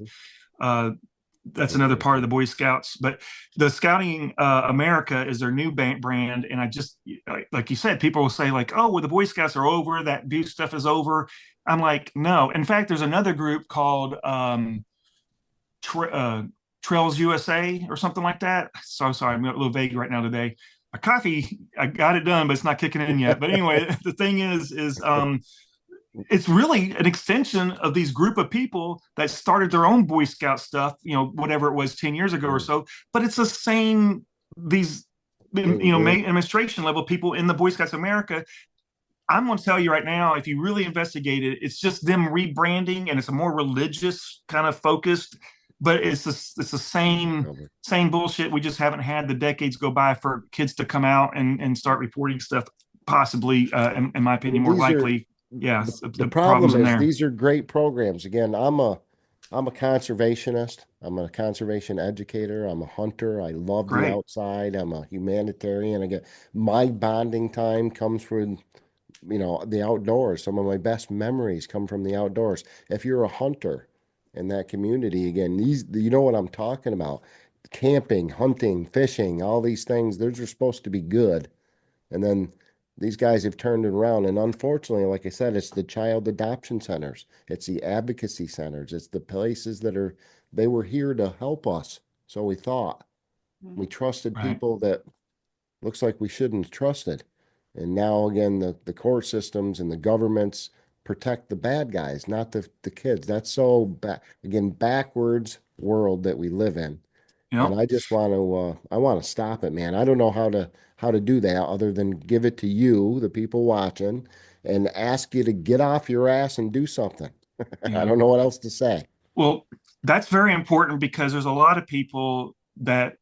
That's another part of the Boy Scouts. But the Scouting America is their new brand. And I just, like you said, people will say like, oh, well, the Boy Scouts are over. That abuse stuff is over. I'm like, no. In fact, there's another group called Trails USA or something like that. So sorry, I'm a little vague right now today. My coffee, I got it done, but it's not kicking in yet. But anyway, the thing is it's really an extension of these group of people that started their own Boy Scout stuff, whatever it was 10 years ago or so. But it's the same, these, administration level people in the Boy Scouts of America. I'm going to tell you right now, if you really investigate it, it's just them rebranding, and it's a more religious kind of focused, but it's the same bullshit. We just haven't had the decades go by for kids to come out and start reporting stuff, possibly, in my opinion, more likely. Yeah, the problem is these are great programs. Again, I'm a conservationist. I'm a conservation educator. I'm a hunter. I love the outside. I'm a humanitarian. Again, my bonding time comes from, the outdoors. Some of my best memories come from the outdoors. If you're a hunter in that community, again, you know what I'm talking about. Camping, hunting, fishing, all these things, those are supposed to be good. And then these guys have turned it around. And unfortunately, like I said, it's the child adoption centers. It's the advocacy centers. It's the places they were here to help us. So we thought. We trusted people that looks like we shouldn't have trusted. And now, again, the court systems and the governments protect the bad guys, not the kids. That's so backwards world that we live in. Yep. And I just want to stop it, man. I don't know how to do that other than give it to you, the people watching, and ask you to get off your ass and do something. I don't know what else to say. Well, that's very important, because there's a lot of people that,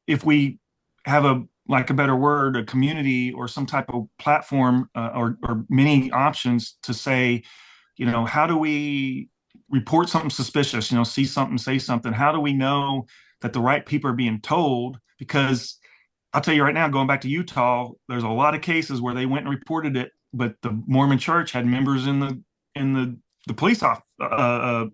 if we have a better word, a community or some type of platform, or many options to say, how do we report something suspicious, see something, say something? How do we know that the right people are being told? Because I'll tell you right now, going back to Utah, there's a lot of cases where they went and reported it, but the Mormon church had members in the police office, the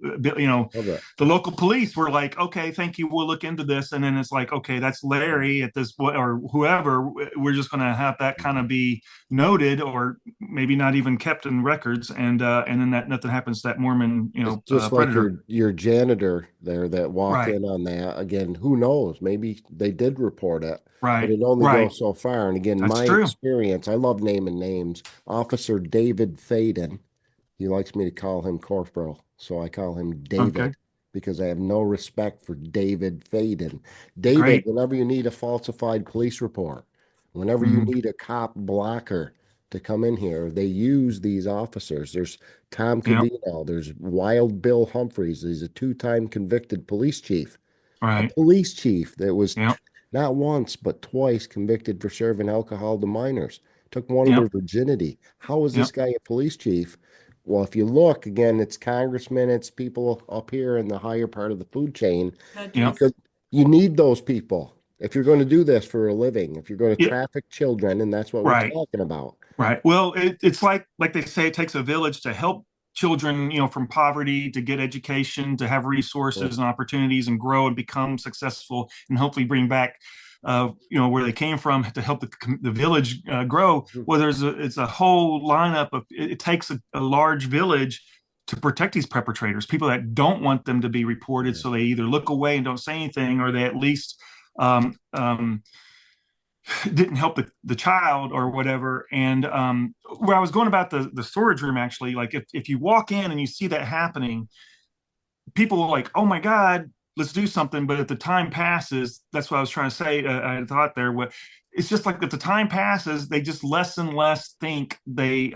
local police were like, okay, thank you, we'll look into this. And then it's like, okay, that's Larry at this, or whoever, we're just going to have that kind of be noted, or maybe not even kept in records. And then that nothing happens to that Mormon, it's just predator. Like your janitor there that walked in on that. Again, who knows? Maybe they did report it. Right. But it only goes so far. And again, that's my experience, I love naming names. Officer David Faden. He likes me to call him Corporal, so I call him David, because I have no respect for David Faden. David, whenever you need a falsified police report, whenever you need a cop blocker to come in here, they use these officers. There's Tom Covino, there's Wild Bill Humphreys. He's a 2-time convicted police chief. A police chief that was not once, but twice convicted for serving alcohol to minors. Took one of their virginity. How is this guy a police chief? Well, if you look, again, it's congressmen, it's people up here in the higher part of the food chain. Because you need those people if you're going to do this for a living, if you're going to traffic children, and that's what we're talking about. Right. Well, it's like they say, it takes a village to help children, from poverty, to get education, to have resources and opportunities and grow and become successful, and hopefully bring back where they came from, to help the village grow. Well, it's a whole lineup of, it takes a large village to protect these perpetrators, people that don't want them to be reported. So they either look away and don't say anything, or they at least didn't help the child or whatever. And where I was going about the storage room, actually, like if you walk in and you see that happening, people are like, oh my God, let's do something. But if the time passes, that's what I was trying to say. I thought there, it's just like if the time passes, they just less and less think they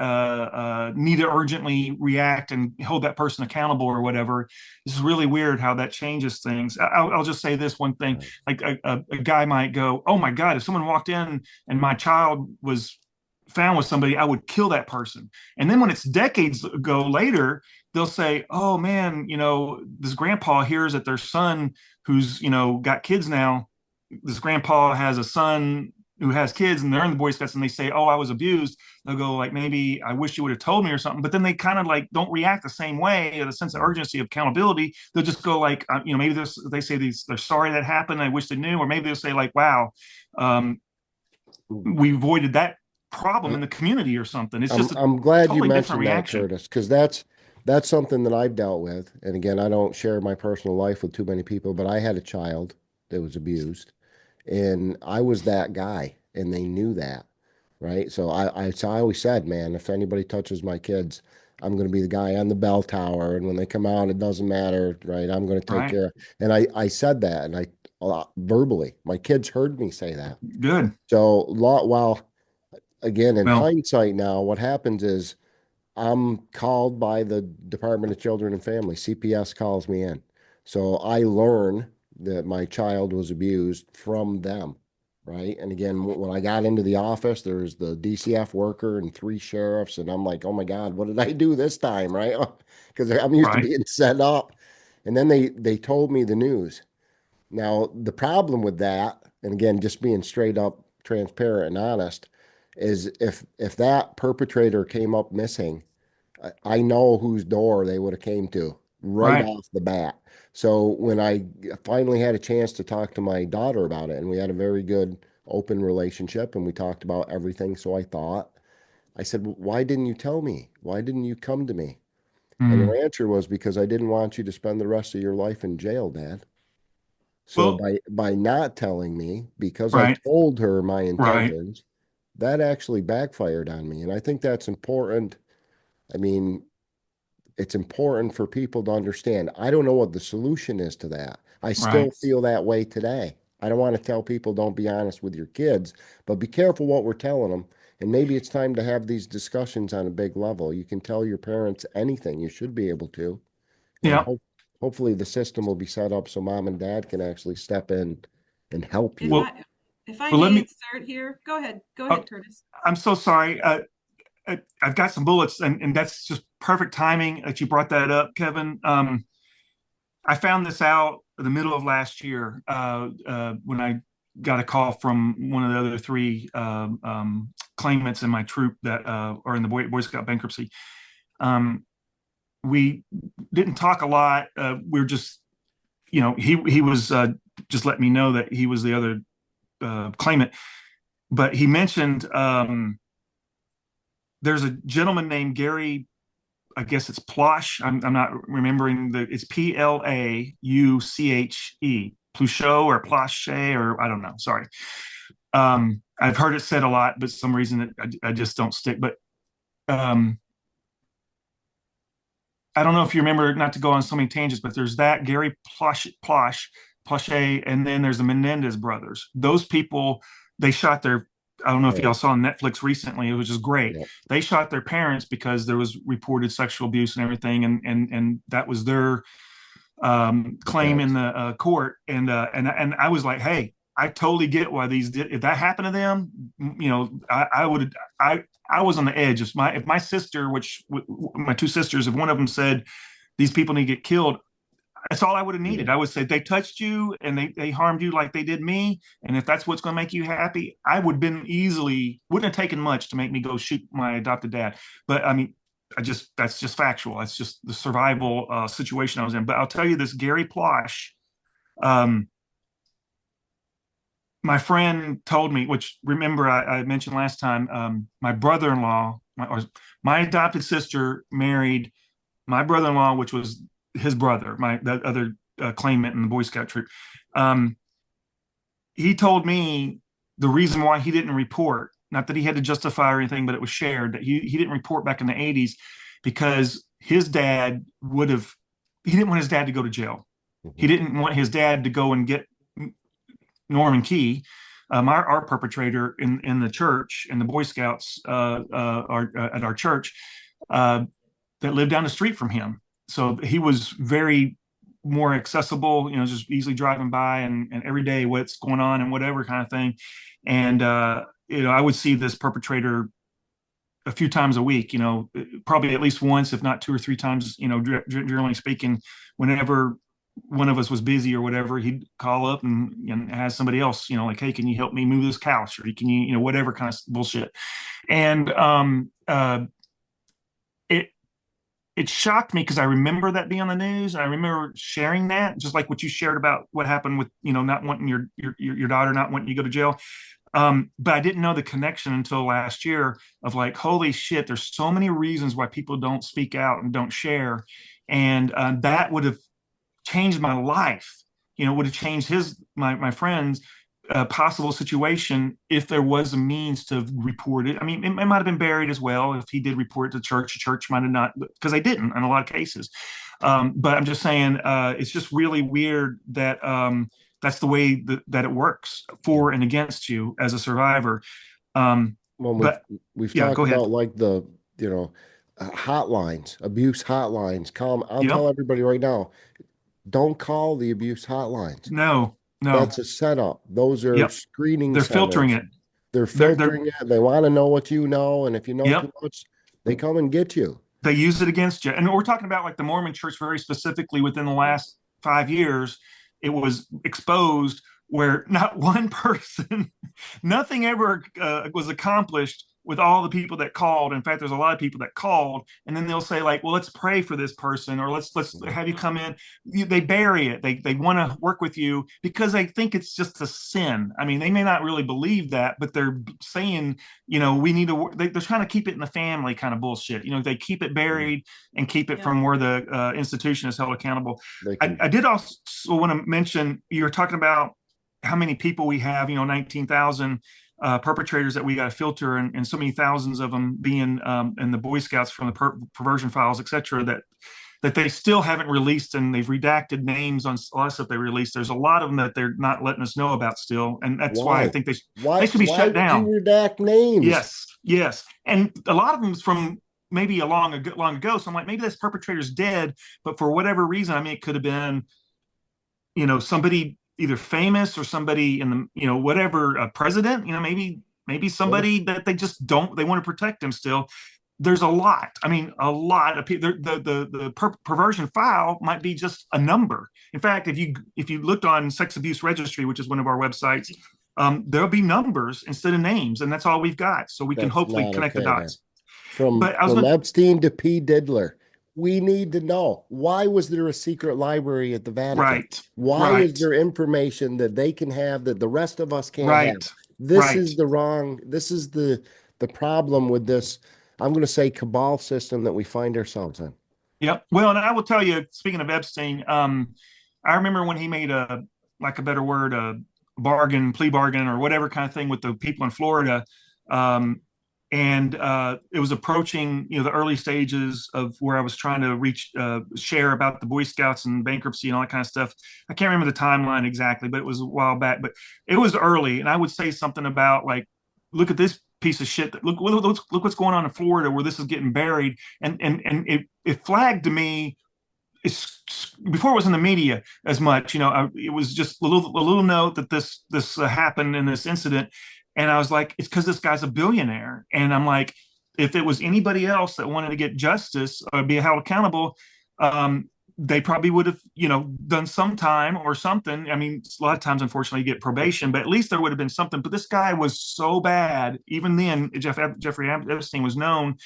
need to urgently react and hold that person accountable or whatever. This is really weird how that changes things. I'll just say this one thing. Like a guy might go, oh my God, if someone walked in and my child was found with somebody, I would kill that person. And then when it's decades ago later, they'll say, oh man, this grandpa hears that their son who's, got kids now. This grandpa has a son who has kids and they're in the Boy Scouts and they say, "Oh, I was abused." They'll go like, "Maybe I wish you would have told me," or something. But then they kind of like don't react the same way, or the sense of urgency of accountability. They'll just go like, maybe they say they're sorry that happened. I wish they knew. Or maybe they'll say like, "Wow, we avoided that problem in the community," or something. It's just a I'm glad you totally different mentioned that, reaction. Curtis, because that's something that I've dealt with. And again, I don't share my personal life with too many people, but I had a child that was abused, and I was that guy, and they knew that, right? So I always said, man, if anybody touches my kids, I'm going to be the guy on the bell tower, and when they come out, it doesn't matter, right? I'm going to take Right. care of. And I said that, and I verbally, my kids heard me say that. Good. So, while again, in Well, hindsight now, what happens is I'm called by the Department of Children and Family. CPS calls me in. So I learn that my child was abused from them, right? And again, when I got into the office, there's the DCF worker and 3 sheriffs, and I'm like, oh my God, what did I do this time, right? Because I'm used to right. being set up. And then they told me the news. Now, the problem with that, and again, just being straight up transparent and honest, is if that perpetrator came up missing, I know whose door they would have came to right Right. off the bat. So when I finally had a chance to talk to my daughter about it, and we had a very good open relationship, and we talked about everything, so I said, "Well, why didn't you tell me? Why didn't you come to me?" And Mm. her answer was, "Because I didn't want you to spend the rest of your life in jail, Dad." So Well, by not telling me, because I right. told her my Right. intentions, that actually backfired on me. And I think that's important. I mean, it's important for people to understand. I don't know what the solution is to that. I still Right. feel that way today. I don't want to tell people don't be honest with your kids, but be careful what we're telling them. And maybe it's time to have these discussions on a big level. You can tell your parents anything. You should be able to. And Yeah. hopefully the system will be set up so mom and dad can actually step in and help If you. Well, I well, let may me. insert here, go ahead. Go Oh, ahead, Curtis. I'm so sorry. I've got some bullets, and that's just perfect timing that you brought that up, Kevin. I found this out in the middle of last year when I got a call from one of the other 3 claimants in my troop that are in the Boy Scout bankruptcy. We didn't talk a lot. We're just, he was just letting me know that he was the other claimant, but he mentioned there's a gentleman named Gary. I guess it's Plosh. I'm not remembering it's Plauche, Pluchot or Plache, or I don't know. Sorry. I've heard it said a lot, but for some reason I just don't stick. But I don't know if you remember, not to go on so many tangents, but there's that Gary Plache, and then there's the Menendez brothers. Those people, they shot their. I don't know if y'all Parents. saw on Netflix recently, which is great. Yep. They shot their parents because there was reported sexual abuse and everything, and that was their claim in Defense. the court. And I was like, hey, I totally get why these did. If that happened to them, I would. I was on the edge. If my sister, which my 2 sisters, if one of them said these people need to get killed, that's all I would have Yeah. needed. I would say they touched you and they harmed you like they did me. And if that's what's going to make you happy, I would have been wouldn't have taken much to make me go shoot my adopted dad. But I mean, that's just factual. That's just the survival situation I was in. But I'll tell you this, Gary Plosh, um, my friend told me, which remember I mentioned last time, my brother-in-law, my adopted sister married my brother-in-law, which was his brother, that other claimant in the Boy Scout troop. Um, he told me the reason why he didn't report, not that he had to justify or anything, but it was shared that he didn't report back in the 80s because his dad he didn't want his dad to go to jail. He Mhm. didn't want his dad to go and get Norman Key, our perpetrator in the church, in the Boy Scouts at our church, that lived down the street from him. So he was very more accessible, just easily driving by and every day what's going on and whatever kind of thing. And, I would see this perpetrator a few times a week, probably at least once, if not 2 or 3 times, generally speaking, whenever one of us was busy or whatever, he'd call up and ask somebody else, like, hey, can you help me move this couch, or can you, whatever kind of bullshit. And it it shocked me because I remember that being on the news, and I remember sharing that, just like what you shared about what happened with, not wanting your daughter not wanting you to go to jail. But I didn't know the connection until last year of like, holy shit, there's so many reasons why people don't speak out and don't share. And that would have changed my life, would have changed my friend's possible situation if there was a means to report it. I mean, it might have been buried as well. If he did report it to church, the church might have not, because they didn't in a lot of cases. But I'm just saying, it's just really weird that that's the way that it works for and against you as a survivor. Well, we've yeah, talked go ahead. about like the, hotlines, abuse hotlines. I'll Yep. tell everybody right now, don't call the abuse hotlines. No. That's a setup. Those are Yep. screening They're centers. filtering it. They're filtering it. They want to know what you know. And if you know Yep. too much, they come and get you. They use it against you. And we're talking about like the Mormon church very specifically within the last 5 years. It was exposed where not one person, nothing ever was accomplished with all the people that called. In fact, there's a lot of people that called, and then they'll say like, well, let's pray for this person, or let's have you come in. They bury it. They want to work with you because they think it's just a sin. I mean, they may not really believe that, but they're saying, we need to, they're trying to keep it in the family kind of bullshit. They keep it buried and keep it from where the institution is held accountable. I did also want to mention, you were talking about how many people we have, 19,000 perpetrators that we got to filter, and so many thousands of them being in the Boy Scouts from the perversion files, et cetera, that they still haven't released, and they've redacted names on a lot of stuff they released. There's a lot of them that they're not letting us know about still, and that's why I think they should be shut down. Why would you redact names? Yes, and a lot of them is from maybe long ago. So I'm like, maybe this perpetrator's dead, but for whatever reason, I mean, it could have been, somebody either famous or somebody in the, whatever, a president, maybe somebody that they just they want to protect him still. There's a lot. I mean, a lot of people. The perversion file might be just a number. In fact, if you looked on Sex Abuse Registry, which is one of our websites, there'll be numbers instead of names, and that's all we've got. So we can hopefully connect the dots. From Epstein to P. Diddler. We need to know, why was there a secret library at the Vatican? Right. Why is there information that they can have that the rest of us can't have? This is the problem with this, I'm going to say, cabal system that we find ourselves in. Yep. Well, and I will tell you, speaking of Epstein, I remember when he made a plea bargain or whatever kind of thing with the people in Florida. And it was approaching, the early stages of where I was trying to share about the Boy Scouts and bankruptcy and all that kind of stuff. I can't remember the timeline exactly, but it was a while back. But it was early, and I would say something about like, look at this piece of shit. Look what's going on in Florida where this is getting buried, and it flagged to me. Before it was in the media as much, it was just a little note that this happened in this incident. And I was like, it's because this guy's a billionaire. And I'm like, if it was anybody else that wanted to get justice or be held accountable, they probably would have, done some time or something. I mean, a lot of times, unfortunately, you get probation, but at least there would have been something. But this guy was so bad. Even then, Jeffrey Epstein was known,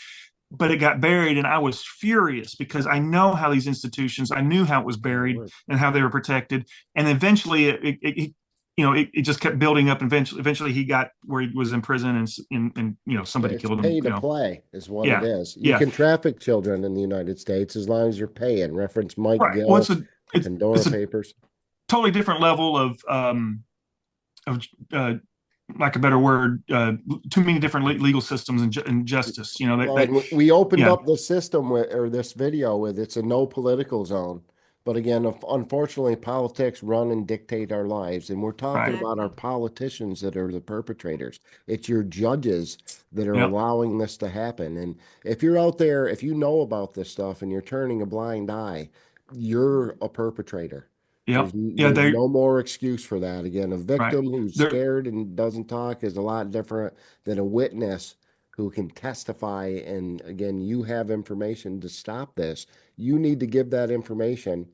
but it got buried. And I was furious because I know how these institutions, I knew how it was buried and how they were protected. And eventually it just kept building up. Eventually he got where he was in prison, and somebody killed him. Pay to play is what it is. You can traffic children in the United States as long as you're paying. Reference Mike Gill, well, Pandora Papers. Totally different level of like a better word, too many different legal systems and justice. We opened up the system or this video with, it's a no political zone. But again, unfortunately, politics run and dictate our lives. And we're talking about our politicians that are the perpetrators. It's your judges that are allowing this to happen. And if you're out there, if you know about this stuff and you're turning a blind eye, you're a perpetrator. There's no more excuse for that. Again, a victim who's scared and doesn't talk is a lot different than a witness who can testify. And again, you have information to stop this. You need to give that information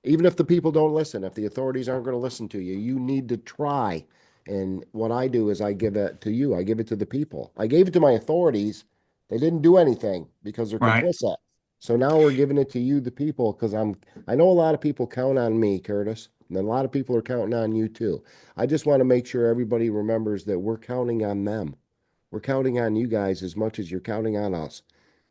Even if the people don't listen, if the authorities aren't going to listen to you, you need to try. And what I do is I give it to you. I give it to the people. I gave it to my authorities. They didn't do anything because they're Right. complicit. So now we're giving it to you, the people, because I know a lot of people count on me, Curtis, and a lot of people are counting on you too. I just want to make sure everybody remembers that we're counting on them. We're counting on you guys as much as you're counting on us.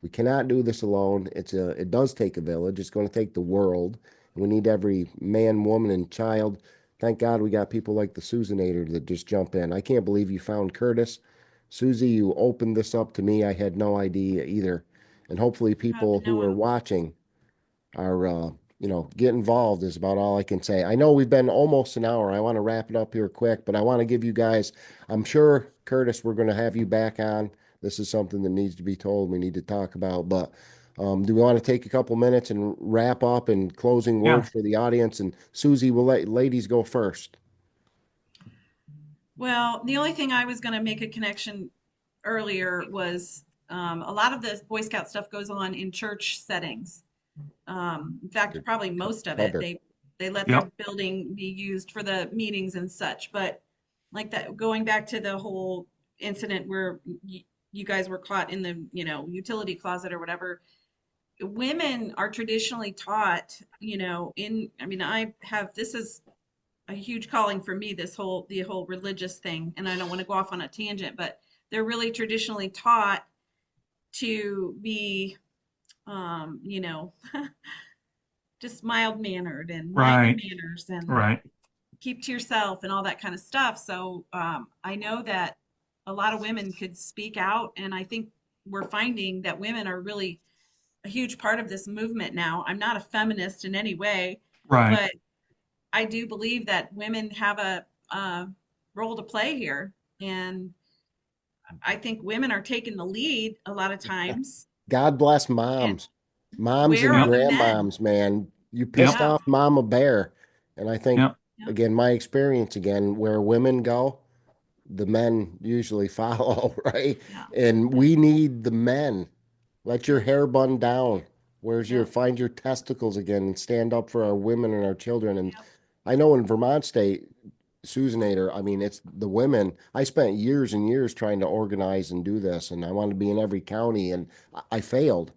We cannot do this alone. It does take a village. It's going to take the world. We need every man, woman, and child. Thank God we got people like the Susanator that just jump in. I can't believe you found Curtis. Susie, you opened this up to me. I had no idea either. And hopefully people who are No, watching are get involved is about all I can say. I know we've been almost an hour. I want to wrap it up here quick, but I want to give you guys, I'm sure, Curtis, we're going to have you back on. This is something that needs to be told. We need to talk about, but do we want to take a couple minutes and wrap up and closing Yeah. words for the audience? And Susie, we'll let ladies go first. well, the only thing I was going to make a connection earlier was a lot of the Boy Scout stuff goes on in church settings. In fact, Good probably most of it, cover. they let their Yep. building be used for the meetings and such. But like that, going back to the whole incident where you guys were caught in the, utility closet or whatever, women are traditionally taught, I mean, this is a huge calling for me, the whole religious thing, and I don't want to go off on a tangent, but they're really traditionally taught to be, um, you know, just mild mannered and mind your Right. manners and Right. keep to yourself and all that kind of stuff. So I know that a lot of women could speak out, and I think we're finding that women are really a huge part of this movement now. I'm not a feminist in any way, Right. but I do believe that women have a role to play here. And I think women are taking the lead a lot of times. God bless And moms, moms where and are Yep. the men? grandmoms, man. You pissed Yep. Yeah, off Mama Bear. And I think, Yep. yeah, again, my experience again, where women go, the men usually follow, right? yeah, And yeah, we need the men. Let your yeah, hair bun down. yeah, Find your testicles again and stand up for our women and our children. And yeah, I know in Vermont State, Susanator, I mean, it's the women. I spent years and years trying to organize and do this, and I wanted to be in every county, and I failed.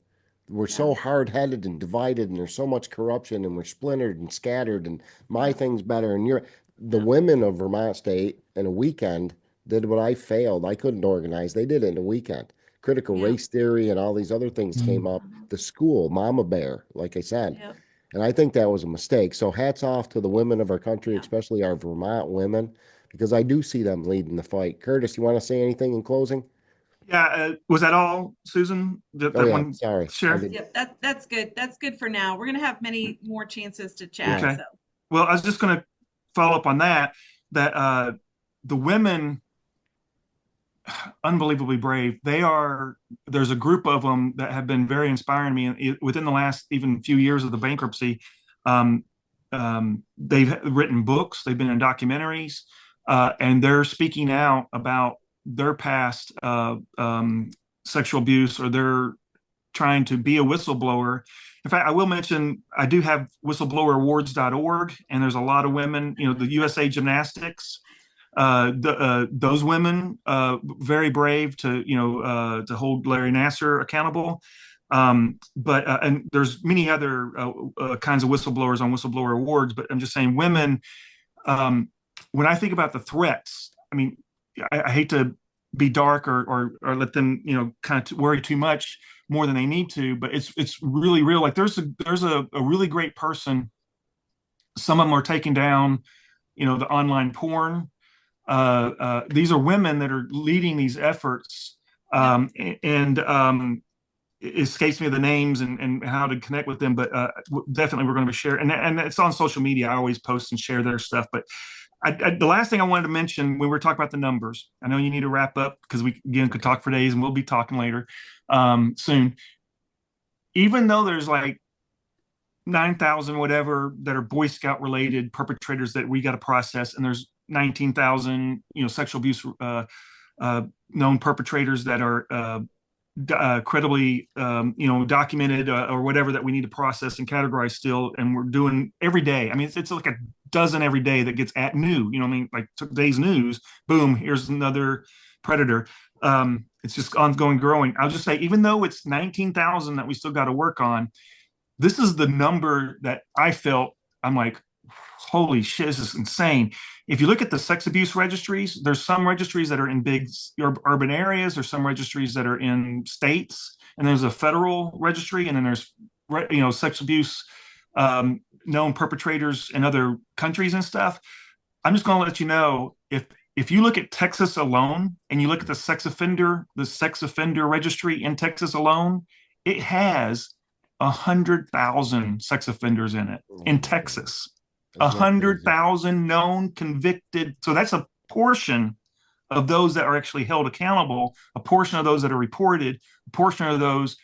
We're yeah, so hard-headed and divided, and there's so much corruption, and we're splintered and scattered, and my yeah, thing's better. And the yeah, women of Vermont State in a weekend did what I failed. I couldn't organize. They did it in a weekend. Critical yeah, race theory and all these other things came up. mhm, The school, Mama Bear, like I said. yeah, And I think that was a mistake. So hats off to the women of our country, yeah. especially our Vermont women, because I do see them leading the fight. Curtis, you want to say anything in closing? Yeah. Was that all, Susan? That, Oh that yeah, one sorry. I share? did. Yep, that's good. That's good for now. We're gonna have many more chances to chat. Yeah. Okay. So Well, I was just going to follow up on that. That the women, unbelievably brave. There's a group of them that have been very inspiring me within the last even few years of the bankruptcy. Um, they've written books, they've been in documentaries, and they're speaking out about their past sexual abuse, or they're trying to be a whistleblower. In fact, I will mention I do have whistleblower.awards.org, and there's a lot of women, the USA Gymnastics, those women, very brave to hold Larry Nasser accountable. But and there's many other kinds of whistleblowers on whistleblower awards. But I'm just saying, women. Um, when I think about the threats, I mean, I hate to be dark or let them kind of worry too much more than they need to. But it's really real. Like there's a really great person. Some of them are taking down the online porn. These are women that are leading these efforts, yep, and it escapes me the names and how to connect with them, but definitely we're going to be sharing, and it's on social media. I always post and share their stuff. But the last thing I wanted to mention when we were talking about the numbers, I know you need to wrap up because we again could talk for days, and we'll be talking later soon. Even though there's like 9,000 whatever that are Boy Scout related perpetrators that we got to process, and there's 19,000 sexual abuse known perpetrators that are credibly, documented or whatever that we need to process and categorize still. And we're doing every day. I mean, it's like a dozen every day that gets at new, I mean, like today's news, boom, here's another predator. It's just ongoing growing. I'll just say, even though it's 19,000 that we still got to work on, this is the number that I felt, I'm like, holy shit, this is insane. If you look at the sex abuse registries, there's some registries that are in big urban areas, there's some registries that are in states, and there's a federal registry, and then there's sex abuse known perpetrators in other countries and stuff. I'm just going to let you know, if you look at Texas alone and you look at the sex offender registry in Texas alone, it has 100,000 sex offenders in it in Texas. 100,000 known convicted. So that's a portion of those that are actually held accountable, a portion of those that are reported, a portion of those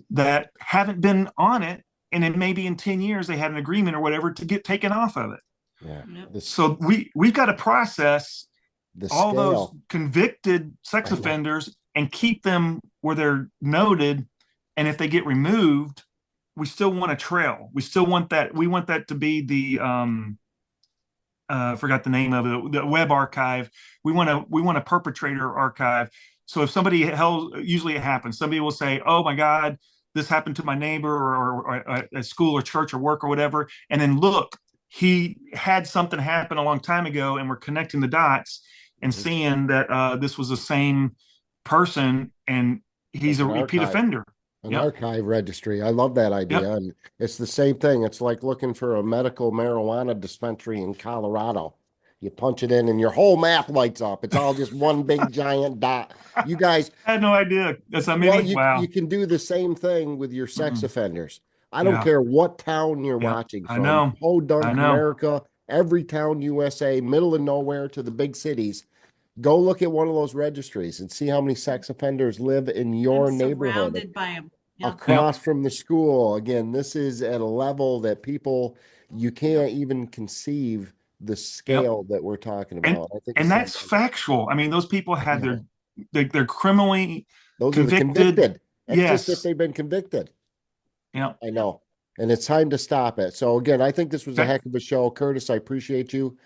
that haven't been on it. And then maybe in 10 years, they had an agreement or whatever to get taken off of it. Yeah. So we've got to process all those convicted sex offenders and keep them where they're noted. And if they get removed, we still want a trail. We still want that. We want that to be the I forgot the name of it, the web archive. We want a perpetrator archive. So if somebody usually it happens, somebody will say, "Oh my God, this happened to my neighbor or at school or church or work or whatever," and then look, he had something happen a long time ago, and we're connecting the dots and seeing that this was the same person and he's a repeat offender. An archive registry. I love that idea. Yep. And it's the same thing. It's like looking for a medical marijuana dispensary in Colorado. You punch it in and your whole map lights up. It's all just one big giant dot. You guys I had no idea. That's amazing. Wow. You can do the same thing with your sex offenders. I don't care what town you're watching from. I know. Podunk, America, every town, USA, middle of nowhere to the big cities. Go look at one of those registries and see how many sex offenders live in your neighborhood. Surrounded by them. Across from the school. Again, this is at a level that you can't even conceive the scale that we're talking about. And that's factual. I mean, those people had they're criminally convicted. That's yes. just if they've been convicted. Yeah. I know. And it's time to stop it. So again, I think this was a heck of a show. Curtis, I appreciate you.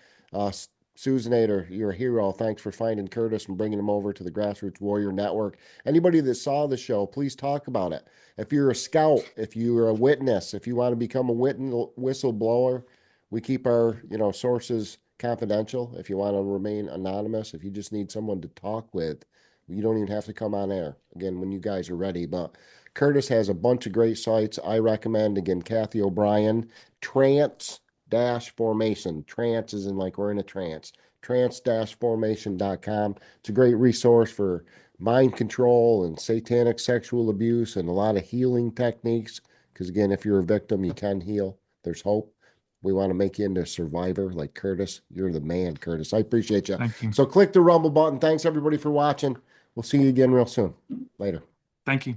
Susanator, you're a hero. Thanks for finding Curtis and bringing him over to the Grassroots Warrior Network. Anybody that saw the show, please talk about it. If you're a scout, if you're a witness, if you want to become a whistleblower, we keep our sources confidential. If you want to remain anonymous, if you just need someone to talk with, you don't even have to come on air. Again, when you guys are ready. But Curtis has a bunch of great sites. I recommend, again, Kathy O'Brien, Trance-Formation. Trance is in like we're in a trance. Trance-formation.com. It's a great resource for mind control and satanic sexual abuse and a lot of healing techniques. Because again, if you're a victim, you can heal. There's hope. We want to make you into a survivor like Curtis. You're the man, Curtis. I appreciate you. Thank you. So click the Rumble button. Thanks everybody for watching. We'll see you again real soon. Later. Thank you.